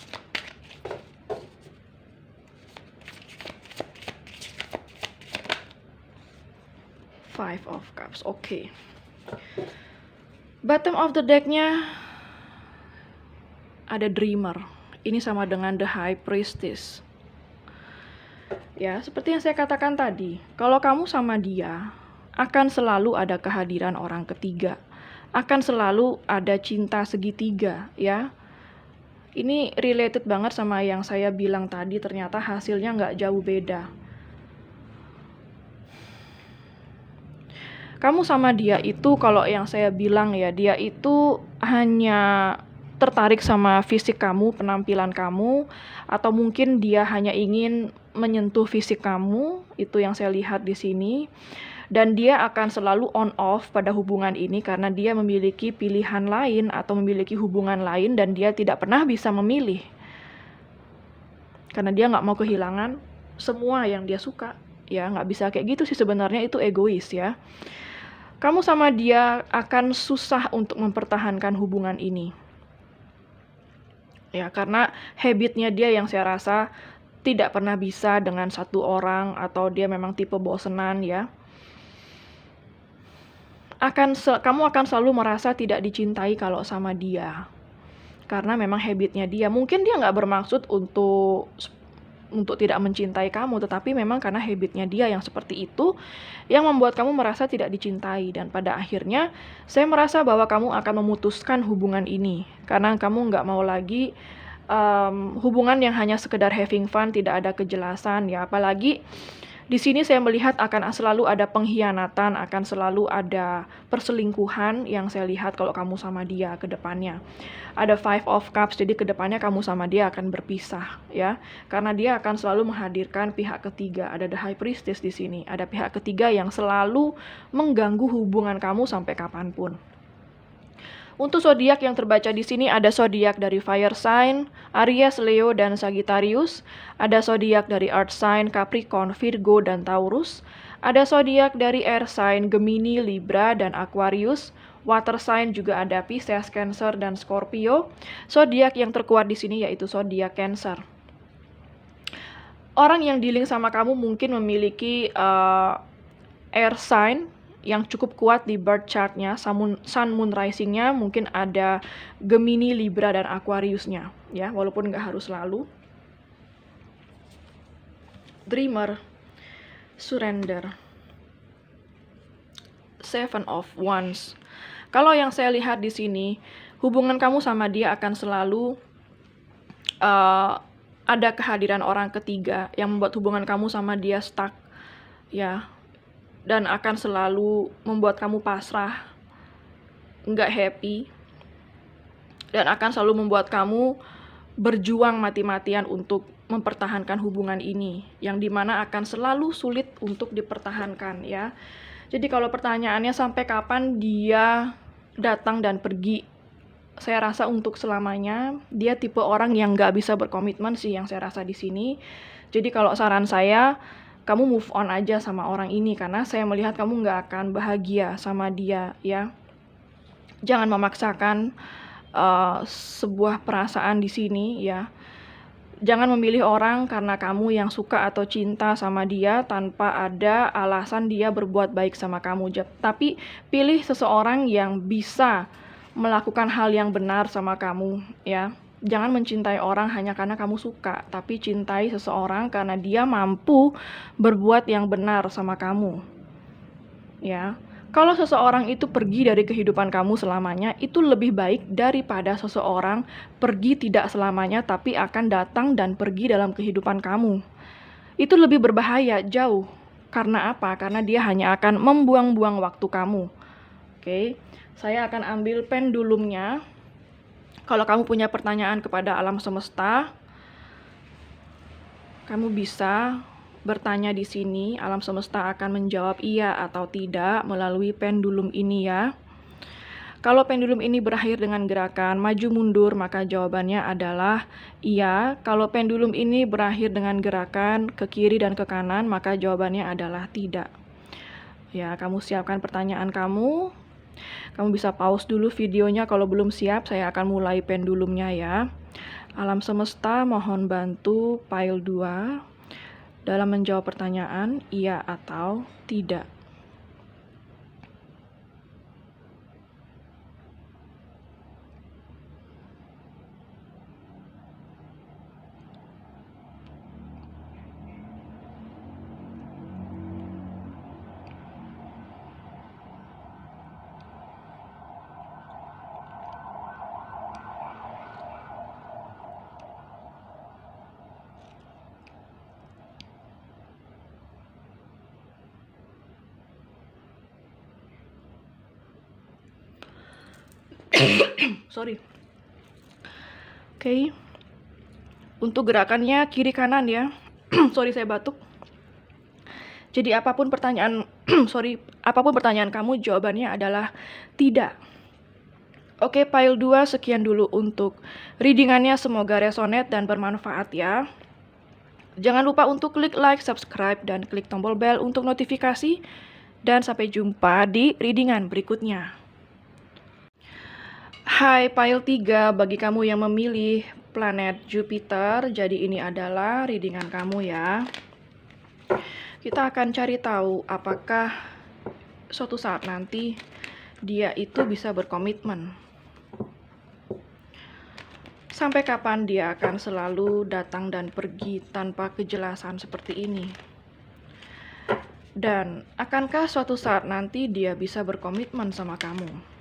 Five of Cups. Oke. Bottom of the deck-nya ada Dreamer. Ini sama dengan The High Priestess. Ya, seperti yang saya katakan tadi, kalau kamu sama dia akan selalu ada kehadiran orang ketiga, akan selalu ada cinta segitiga ya. Ini related banget sama yang saya bilang tadi, ternyata hasilnya nggak jauh beda. Kamu sama dia itu kalau yang saya bilang ya, dia itu hanya tertarik sama fisik kamu, penampilan kamu, atau mungkin dia hanya ingin menyentuh fisik kamu, itu yang saya lihat di sini. Dan dia akan selalu on off pada hubungan ini karena dia memiliki pilihan lain atau memiliki hubungan lain dan dia tidak pernah bisa memilih. Karena dia nggak mau kehilangan semua yang dia suka. Ya, nggak bisa kayak gitu sih sebenarnya, itu egois ya. Kamu sama dia akan susah untuk mempertahankan hubungan ini. Ya, karena habitnya dia yang saya rasa tidak pernah bisa dengan satu orang atau dia memang tipe bosenan ya. Kamu akan selalu merasa tidak dicintai kalau sama dia. Karena memang habitnya dia. Mungkin dia nggak bermaksud untuk tidak mencintai kamu, tetapi memang karena habitnya dia yang seperti itu yang membuat kamu merasa tidak dicintai. Dan pada akhirnya saya merasa bahwa kamu akan memutuskan hubungan ini karena kamu nggak mau lagi hubungan yang hanya sekedar having fun, tidak ada kejelasan ya. Apalagi di sini saya melihat akan selalu ada pengkhianatan, akan selalu ada perselingkuhan yang saya lihat kalau kamu sama dia ke depannya. Ada Five of Cups, jadi ke depannya kamu sama dia akan berpisah ya. Karena dia akan selalu menghadirkan pihak ketiga. Ada The High Priestess di sini. Ada pihak ketiga yang selalu mengganggu hubungan kamu sampai kapanpun. Untuk zodiak yang terbaca di sini ada zodiak dari fire sign, Aries, Leo, dan Sagittarius. Ada zodiak dari earth sign, Capricorn, Virgo, dan Taurus. Ada zodiak dari air sign, Gemini, Libra, dan Aquarius. Water sign juga ada Pisces, Cancer, dan Scorpio. Zodiak yang terkuat di sini yaitu zodiak Cancer. Orang yang dealing sama kamu mungkin memiliki air sign yang cukup kuat di birth chartnya, sun, moon, risingnya mungkin ada Gemini, Libra, dan Aquariusnya, ya, walaupun nggak harus selalu. Dreamer, surrender, Seven of Wands. Kalau yang saya lihat di sini, hubungan kamu sama dia akan selalu ada kehadiran orang ketiga yang membuat hubungan kamu sama dia stuck, ya, dan akan selalu membuat kamu pasrah, nggak happy, dan akan selalu membuat kamu berjuang mati-matian untuk mempertahankan hubungan ini, yang dimana akan selalu sulit untuk dipertahankan, ya. Jadi kalau pertanyaannya sampai kapan dia datang dan pergi, saya rasa untuk selamanya. Dia tipe orang yang nggak bisa berkomitmen sih yang saya rasa di sini. Jadi kalau saran saya, kamu move on aja sama orang ini, karena saya melihat kamu nggak akan bahagia sama dia, ya. Jangan memaksakan sebuah perasaan di sini, ya. Jangan memilih orang karena kamu yang suka atau cinta sama dia tanpa ada alasan dia berbuat baik sama kamu. Tapi pilih seseorang yang bisa melakukan hal yang benar sama kamu, ya. Jangan mencintai orang hanya karena kamu suka, tapi cintai seseorang karena dia mampu berbuat yang benar sama kamu, ya. Kalau seseorang itu pergi dari kehidupan kamu selamanya, itu lebih baik daripada seseorang pergi tidak selamanya tapi akan datang dan pergi dalam kehidupan kamu. Itu lebih berbahaya jauh. Karena apa? Karena dia hanya akan membuang-buang waktu kamu. Oke. Saya akan ambil pendulumnya. Kalau kamu punya pertanyaan kepada alam semesta, kamu bisa bertanya di sini. Alam semesta akan menjawab iya atau tidak melalui pendulum ini, ya. Kalau pendulum ini berakhir dengan gerakan maju mundur, maka jawabannya adalah iya. Kalau pendulum ini berakhir dengan gerakan ke kiri dan ke kanan, maka jawabannya adalah tidak. Ya, kamu siapkan pertanyaan kamu. Kamu bisa pause dulu videonya kalau belum siap, saya akan mulai pendulumnya, ya. Alam semesta mohon bantu pile 2 dalam menjawab pertanyaan iya atau tidak. Sorry. Oke. Untuk gerakannya kiri kanan, ya. Sorry, saya batuk. Jadi apapun pertanyaan kamu, jawabannya adalah tidak. Oke, pile 2 sekian dulu untuk readingannya, semoga resonate dan bermanfaat, ya. Jangan lupa untuk klik like, subscribe, dan klik tombol bell untuk notifikasi. Dan sampai jumpa di readingan berikutnya. Hai pile 3, bagi kamu yang memilih planet Jupiter, jadi ini adalah readingan kamu, ya. Kita akan cari tahu apakah suatu saat nanti dia itu bisa berkomitmen. Sampai kapan dia akan selalu datang dan pergi tanpa kejelasan seperti ini? Dan akankah suatu saat nanti dia bisa berkomitmen sama kamu?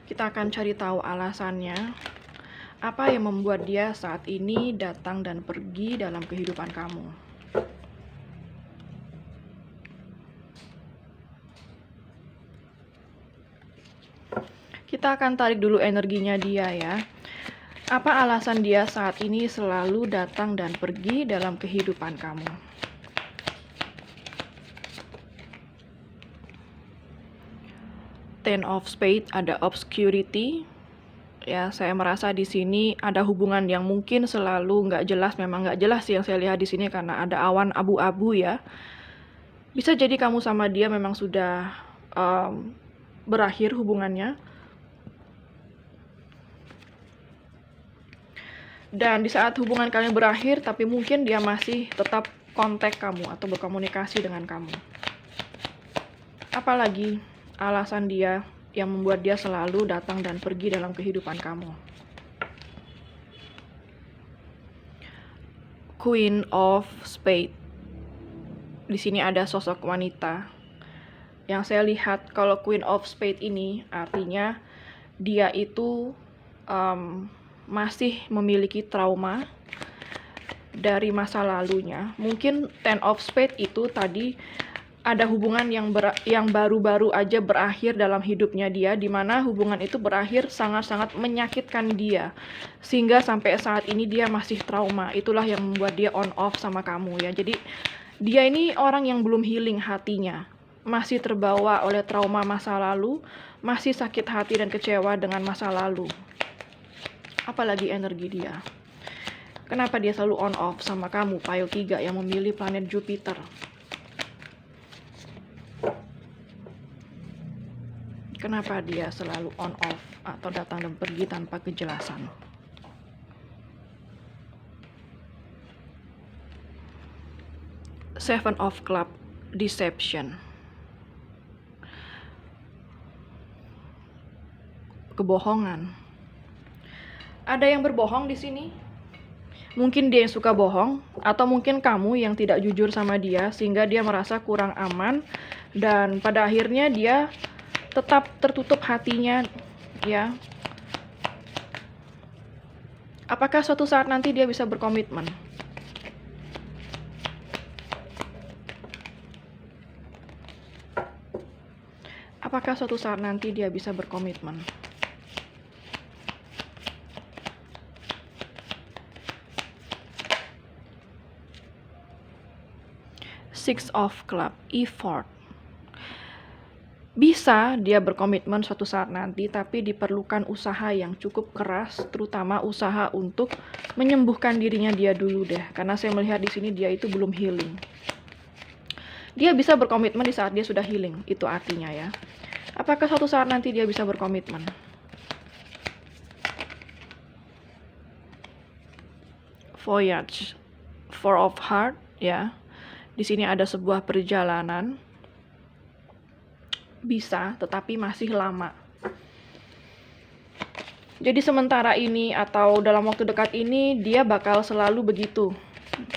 Kita akan cari tahu alasannya. Apa yang membuat dia saat ini datang dan pergi dalam kehidupan kamu? Kita akan tarik dulu energinya dia, ya. Apa alasan dia saat ini selalu datang dan pergi dalam kehidupan kamu? Ten of Spades ada obscurity. Ya, saya merasa di sini ada hubungan yang mungkin selalu nggak jelas, memang nggak jelas yang saya lihat di sini karena ada awan abu-abu ya. Bisa jadi kamu sama dia memang sudah berakhir hubungannya. Dan di saat hubungan kalian berakhir, tapi mungkin dia masih tetap kontak kamu atau berkomunikasi dengan kamu. Apalagi alasan dia yang membuat dia selalu datang dan pergi dalam kehidupan kamu. Queen of Spades. Di sini ada sosok wanita. Yang saya lihat kalau Queen of Spades ini artinya dia itu masih memiliki trauma dari masa lalunya. Mungkin Ten of Spades itu tadi ada hubungan yang baru-baru aja berakhir dalam hidupnya dia, di mana hubungan itu berakhir sangat-sangat menyakitkan dia, sehingga sampai saat ini dia masih trauma. Itulah yang membuat dia on off sama kamu ya. Jadi dia ini orang yang belum healing hatinya, masih terbawa oleh trauma masa lalu, masih sakit hati dan kecewa dengan masa lalu. Apalagi energi dia. Kenapa dia selalu on off sama kamu, pile 3 yang memilih planet Jupiter? Kenapa dia selalu on off atau datang dan pergi tanpa kejelasan? Seven of Clubs, deception. Kebohongan. Ada yang berbohong di sini. Mungkin dia yang suka bohong, atau mungkin kamu yang tidak jujur sama dia sehingga dia merasa kurang aman dan pada akhirnya dia tetap tertutup hatinya ya. Apakah suatu saat nanti dia bisa berkomitmen? Apakah suatu saat nanti dia bisa berkomitmen? Six of Clubs, effort. Bisa dia berkomitmen suatu saat nanti, tapi diperlukan usaha yang cukup keras, terutama usaha untuk menyembuhkan dirinya dia dulu deh. Karena saya melihat di sini dia itu belum healing. Dia bisa berkomitmen di saat dia sudah healing, itu artinya ya. Apakah suatu saat nanti dia bisa berkomitmen? Voyage, Four of Hearts ya. Di sini ada sebuah perjalanan. Bisa, tetapi masih lama. Jadi sementara ini atau dalam waktu dekat ini dia bakal selalu begitu.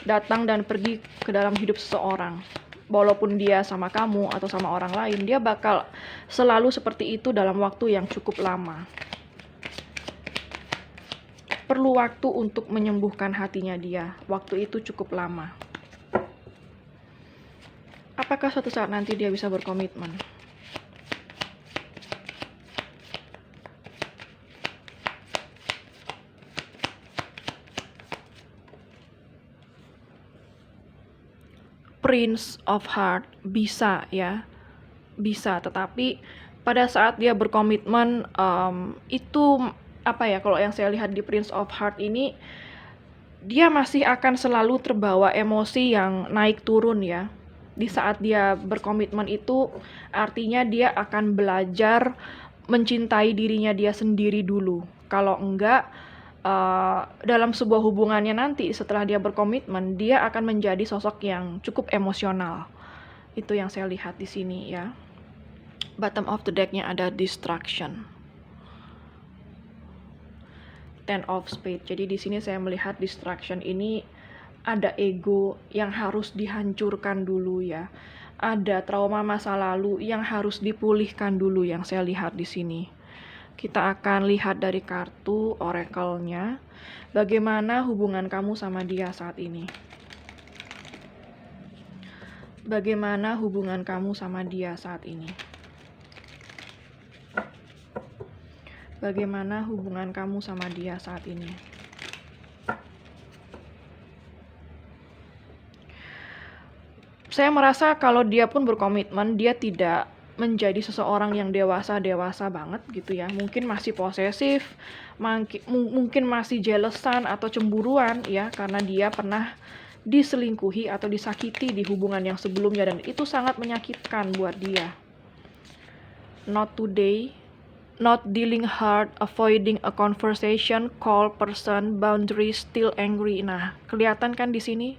Datang dan pergi ke dalam hidup seseorang. Walaupun dia sama kamu atau sama orang lain, dia bakal selalu seperti itu dalam waktu yang cukup lama. Perlu waktu untuk menyembuhkan hatinya dia. Waktu itu cukup lama. Apakah suatu saat nanti dia bisa berkomitmen? Prince of Hearts, bisa ya, bisa. Tetapi pada saat dia berkomitmen itu apa ya? Kalau yang saya lihat di Prince of Hearts ini, dia masih akan selalu terbawa emosi yang naik turun ya. Di saat dia berkomitmen itu artinya dia akan belajar mencintai dirinya dia sendiri dulu. Kalau enggak, dalam sebuah hubungannya nanti setelah dia berkomitmen, dia akan menjadi sosok yang cukup emosional. Itu yang saya lihat di sini ya. Bottom of the deck-nya ada distraction. Ten of Spades. Jadi di sini saya melihat distraction ini ada ego yang harus dihancurkan dulu ya. Ada trauma masa lalu yang harus dipulihkan dulu yang saya lihat di sini. Kita akan lihat dari kartu oracle-nya, bagaimana hubungan kamu sama dia saat ini. Bagaimana hubungan kamu sama dia saat ini. Bagaimana hubungan kamu sama dia saat ini. Saya merasa kalau dia pun berkomitmen, dia tidak menjadi seseorang yang dewasa banget gitu ya. Mungkin masih posesif, mungkin masih jealousan atau cemburuan ya, karena dia pernah diselingkuhi atau disakiti di hubungan yang sebelumnya, dan itu sangat menyakitkan buat dia. Not today, not dealing hard, avoiding a conversation, cold person, boundaries, still angry. Nah, kelihatan kan di sini?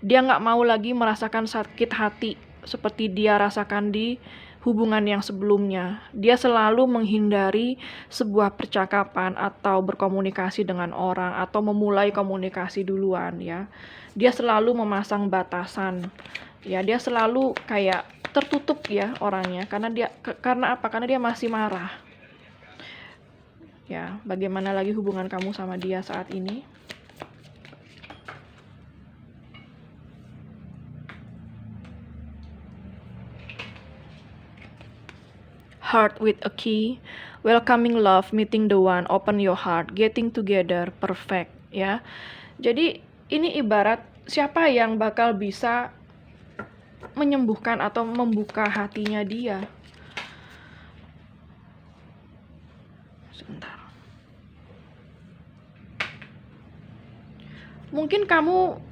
Dia nggak mau lagi merasakan sakit hati seperti dia rasakan di hubungan yang sebelumnya. Dia selalu menghindari sebuah percakapan atau berkomunikasi dengan orang atau memulai komunikasi duluan ya. Dia selalu memasang batasan. Ya, dia selalu kayak tertutup ya orangnya karena apa? Karena dia masih marah. Ya, bagaimana lagi hubungan kamu sama dia saat ini? Heart with a key, welcoming love, meeting the one, open your heart, getting together, perfect ya. Jadi ini ibarat siapa yang bakal bisa menyembuhkan atau membuka hatinya dia. Sebentar. Mungkin kamu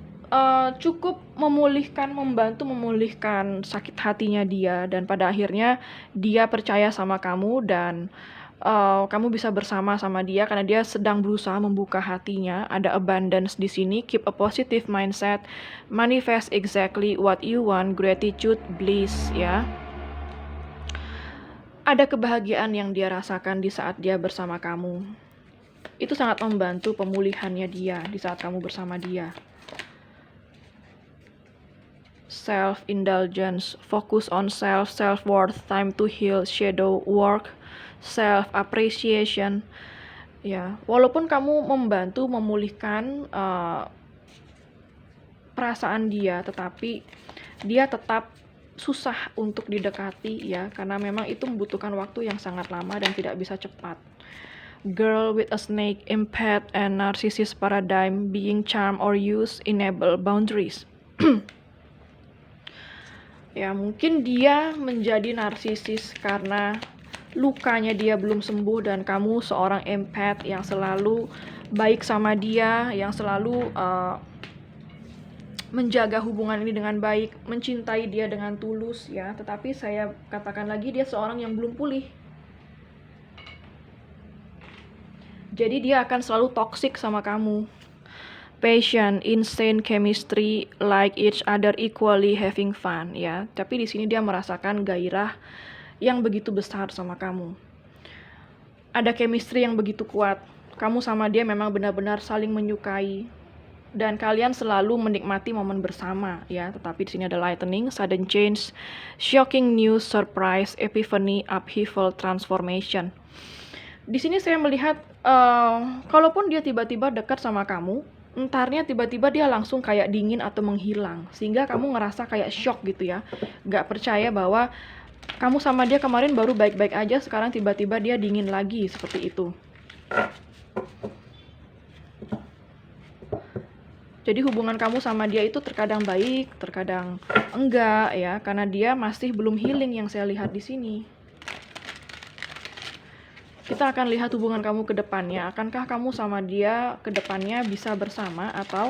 cukup membantu memulihkan sakit hatinya dia, dan pada akhirnya dia percaya sama kamu, dan kamu bisa bersama sama dia karena dia sedang berusaha membuka hatinya. Ada abundance di sini, keep a positive mindset, manifest exactly what you want, gratitude, bliss ya. Ada kebahagiaan yang dia rasakan di saat dia bersama kamu. Itu sangat membantu pemulihannya dia di saat kamu bersama dia. Self-indulgence, focus on self-worth, time to heal, shadow work, self-appreciation. Ya, walaupun kamu membantu memulihkan perasaan dia, tetapi dia tetap susah untuk didekati ya, karena memang itu membutuhkan waktu yang sangat lama dan tidak bisa cepat. Girl with a snake, empath, and narcissist paradigm, being charmed or used, enable boundaries. Ya, mungkin dia menjadi narsisis karena lukanya dia belum sembuh, dan kamu seorang empath yang selalu baik sama dia, yang selalu menjaga hubungan ini dengan baik, mencintai dia dengan tulus ya. Tetapi saya katakan lagi, dia seorang yang belum pulih. Jadi dia akan selalu toxic sama kamu. Passion, insane chemistry, like each other equally, having fun ya. Tapi di sini dia merasakan gairah yang begitu besar sama kamu. Ada chemistry yang begitu kuat. Kamu sama dia memang benar-benar saling menyukai, dan kalian selalu menikmati momen bersama ya. Tetapi di sini ada lightning, sudden change, shocking news, surprise, epiphany, upheaval, transformation. Di sini saya melihat kalaupun dia tiba-tiba dekat sama kamu, entarnya tiba-tiba dia langsung kayak dingin atau menghilang, sehingga kamu ngerasa kayak shock gitu ya, gak percaya bahwa kamu sama dia kemarin baru baik-baik aja, sekarang tiba-tiba dia dingin lagi, seperti itu. Jadi hubungan kamu sama dia itu terkadang baik, terkadang enggak ya, karena dia masih belum healing yang saya lihat di sini. Kita akan lihat hubungan kamu ke depannya. Akankah kamu sama dia ke depannya bisa bersama, atau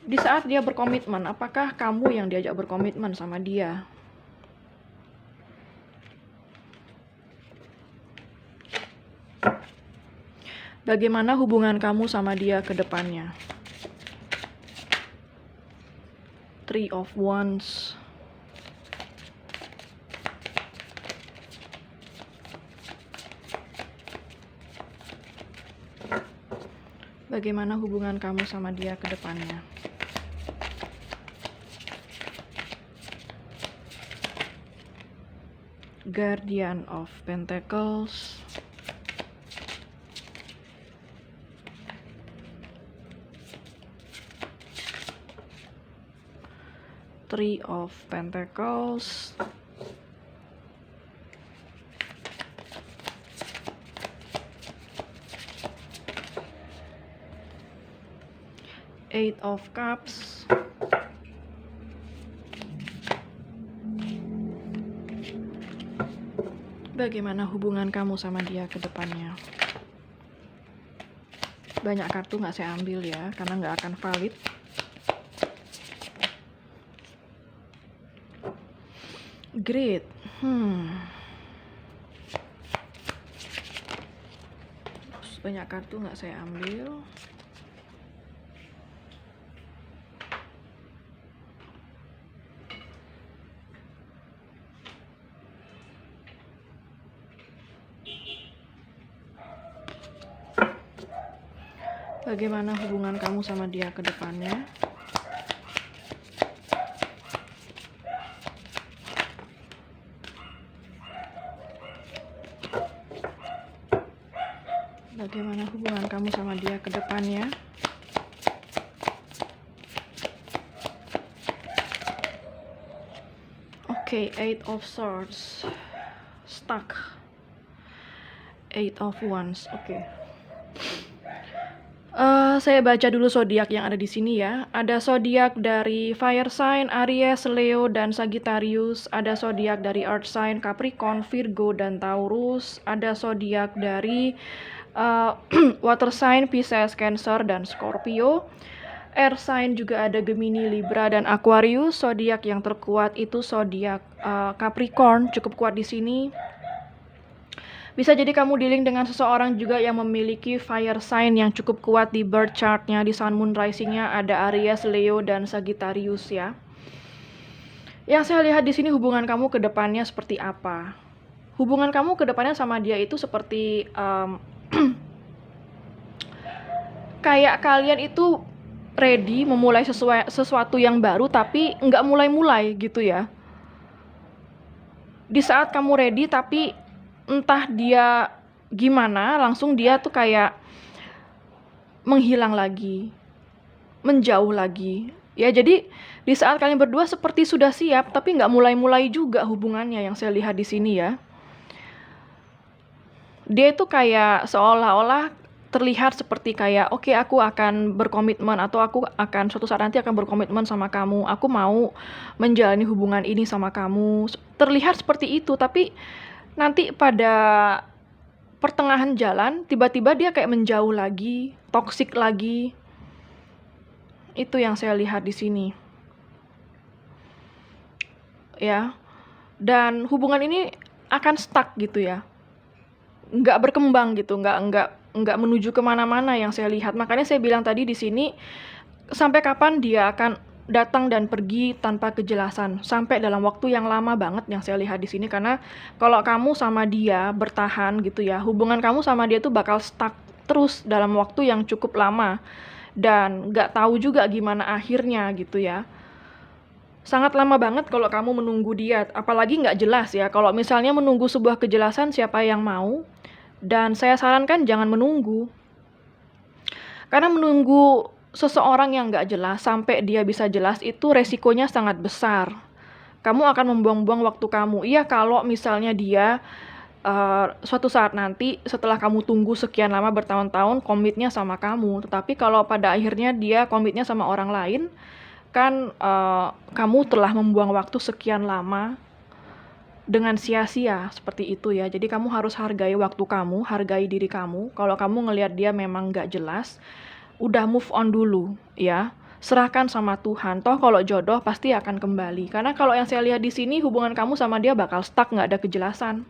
di saat dia berkomitmen, apakah kamu yang diajak berkomitmen sama dia? Bagaimana hubungan kamu sama dia ke depannya? Three of Wands. Bagaimana hubungan kamu sama dia ke depannya? Guardian of Pentacles. Three of Pentacles. Eight of Cups. Bagaimana hubungan kamu sama dia ke depannya? Banyak kartu nggak saya ambil ya, karena nggak akan valid. Great. Banyak kartu nggak saya ambil. Bagaimana hubungan kamu sama dia ke depannya? Bagaimana hubungan kamu sama dia ke depannya? Oke, Eight of Swords. Stuck. Eight of Wands. Oke. Saya baca dulu zodiak yang ada di sini ya. Ada zodiak dari fire sign Aries, Leo, dan Sagittarius. Ada zodiak dari earth sign Capricorn, Virgo, dan Taurus. Ada zodiak dari water sign Pisces, Cancer, dan Scorpio. Air sign juga ada Gemini, Libra, dan Aquarius. Zodiak yang terkuat itu zodiak Capricorn, cukup kuat di sini. Bisa jadi kamu dealing dengan seseorang juga yang memiliki fire sign yang cukup kuat di birth chartnya, di sun, moon, risingnya ada Aries, Leo, dan Sagittarius ya. Yang saya lihat di sini hubungan kamu ke depannya seperti apa? Hubungan kamu ke depannya sama dia itu seperti kayak kalian itu ready memulai sesuatu yang baru tapi nggak mulai-mulai gitu ya. Di saat kamu ready tapi entah dia gimana, langsung dia tuh kayak menghilang lagi, menjauh lagi. Ya, jadi di saat kalian berdua seperti sudah siap, tapi nggak mulai-mulai juga hubungannya yang saya lihat di sini ya. Dia itu kayak seolah-olah terlihat seperti kayak, oke, aku akan berkomitmen atau aku akan suatu saat nanti akan berkomitmen sama kamu. Aku mau menjalani hubungan ini sama kamu. Terlihat seperti itu, tapi nanti pada pertengahan jalan tiba-tiba dia kayak menjauh lagi, toksik lagi. Itu yang saya lihat di sini. Ya. Dan hubungan ini akan stuck gitu ya. Nggak berkembang gitu, nggak menuju kemana-mana yang saya lihat. Makanya saya bilang tadi di sini, sampai kapan dia akan datang dan pergi tanpa kejelasan, sampai dalam waktu yang lama banget yang saya lihat di sini. Karena kalau kamu sama dia bertahan gitu ya, hubungan kamu sama dia tuh bakal stuck terus dalam waktu yang cukup lama dan nggak tahu juga gimana akhirnya gitu ya. Sangat lama banget kalau kamu menunggu dia, apalagi nggak jelas ya. Kalau misalnya menunggu sebuah kejelasan, siapa yang mau? Dan saya sarankan jangan menunggu, karena menunggu seseorang yang nggak jelas sampai dia bisa jelas itu resikonya sangat besar. Kamu akan membuang-buang waktu kamu. Iya, kalau misalnya dia suatu saat nanti setelah kamu tunggu sekian lama bertahun-tahun komitnya sama kamu. Tetapi kalau pada akhirnya dia komitnya sama orang lain, kan kamu telah membuang waktu sekian lama dengan sia-sia seperti itu ya. Jadi kamu harus hargai waktu kamu, hargai diri kamu. Kalau kamu ngelihat dia memang nggak jelas, udah move on dulu ya, serahkan sama Tuhan. Toh kalau jodoh pasti akan kembali. Karena kalau yang saya lihat di sini hubungan kamu sama dia bakal stuck, nggak ada kejelasan.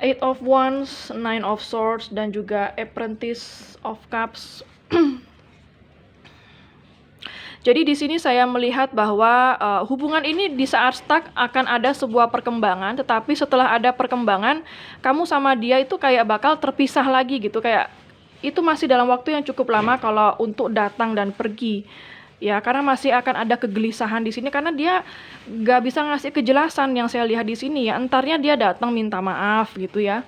Eight of Wands, Nine of Swords, dan juga Apprentice of Cups. Jadi di sini saya melihat bahwa hubungan ini di saat stuck akan ada sebuah perkembangan, tetapi setelah ada perkembangan, kamu sama dia itu kayak bakal terpisah lagi gitu, kayak itu masih dalam waktu yang cukup lama kalau untuk datang dan pergi. Ya, karena masih akan ada kegelisahan di sini karena dia nggak bisa ngasih kejelasan yang saya lihat di sini ya. Entarnya dia datang minta maaf gitu ya.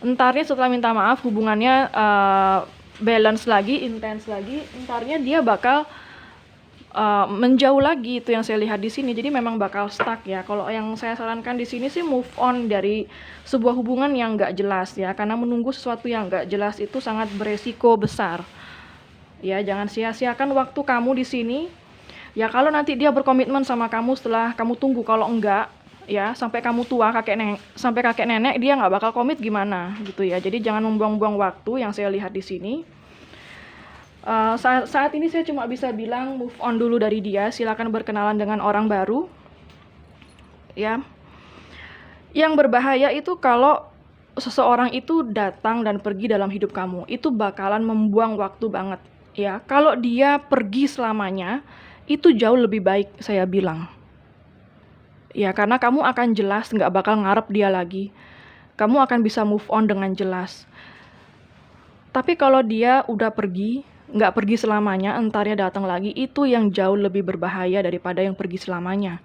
Entarnya setelah minta maaf hubungannya balance lagi, intens lagi. Entarnya dia bakal menjauh lagi, itu yang saya lihat di sini. Jadi memang bakal stuck ya. Kalau yang saya sarankan di sini sih move on dari sebuah hubungan yang nggak jelas ya, karena menunggu sesuatu yang nggak jelas itu sangat beresiko besar. Ya, jangan sia-siakan waktu kamu di sini. Ya, kalau nanti dia berkomitmen sama kamu setelah kamu tunggu, kalau enggak, ya, sampai kamu tua, sampai kakek nenek dia nggak bakal komit gimana gitu ya. Jadi jangan membuang-buang waktu yang saya lihat di sini. Saat ini saya cuma bisa bilang move on dulu dari dia, silakan berkenalan dengan orang baru. Ya. Yang berbahaya itu kalau seseorang itu datang dan pergi dalam hidup kamu, itu bakalan membuang waktu banget. Ya, kalau dia pergi selamanya, itu jauh lebih baik saya bilang. Ya, karena kamu akan jelas nggak bakal ngarep dia lagi. Kamu akan bisa move on dengan jelas. Tapi kalau dia udah pergi, nggak pergi selamanya, entar dia datang lagi, itu yang jauh lebih berbahaya daripada yang pergi selamanya.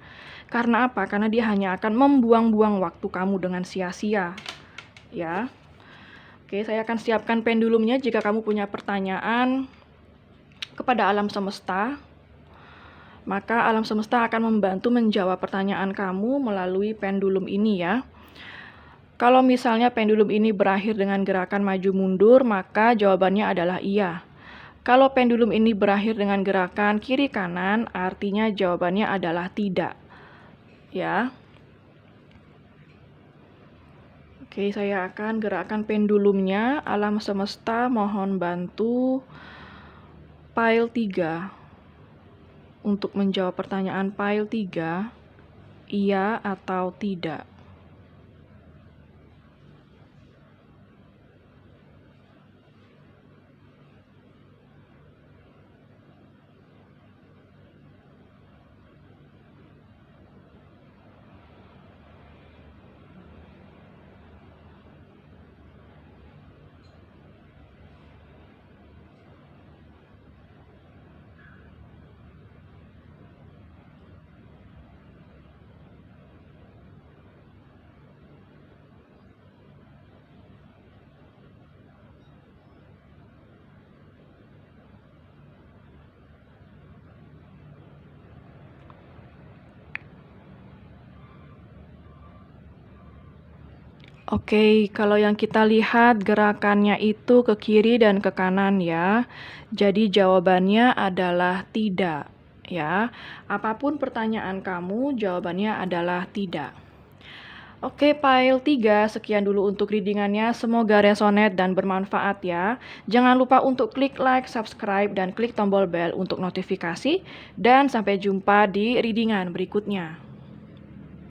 Karena apa? Karena dia hanya akan membuang-buang waktu kamu dengan sia-sia. Ya. Oke, saya akan siapkan pendulumnya jika kamu punya pertanyaan kepada alam semesta. Maka alam semesta akan membantu menjawab pertanyaan kamu melalui pendulum ini ya. Kalau misalnya pendulum ini berakhir dengan gerakan maju mundur, maka jawabannya adalah iya. Kalau pendulum ini berakhir dengan gerakan kiri kanan, artinya jawabannya adalah tidak. Ya. Oke, saya akan gerakkan pendulumnya. Alam semesta mohon bantu pile 3 untuk menjawab pertanyaan pile 3, iya atau tidak. Oke, kalau yang kita lihat gerakannya itu ke kiri dan ke kanan ya. Jadi jawabannya adalah tidak ya. Apapun pertanyaan kamu, jawabannya adalah tidak. Oke, pile 3, sekian dulu untuk readingannya. Semoga resonate dan bermanfaat ya. Jangan lupa untuk klik like, subscribe, dan klik tombol bell untuk notifikasi. Dan sampai jumpa di readingan berikutnya.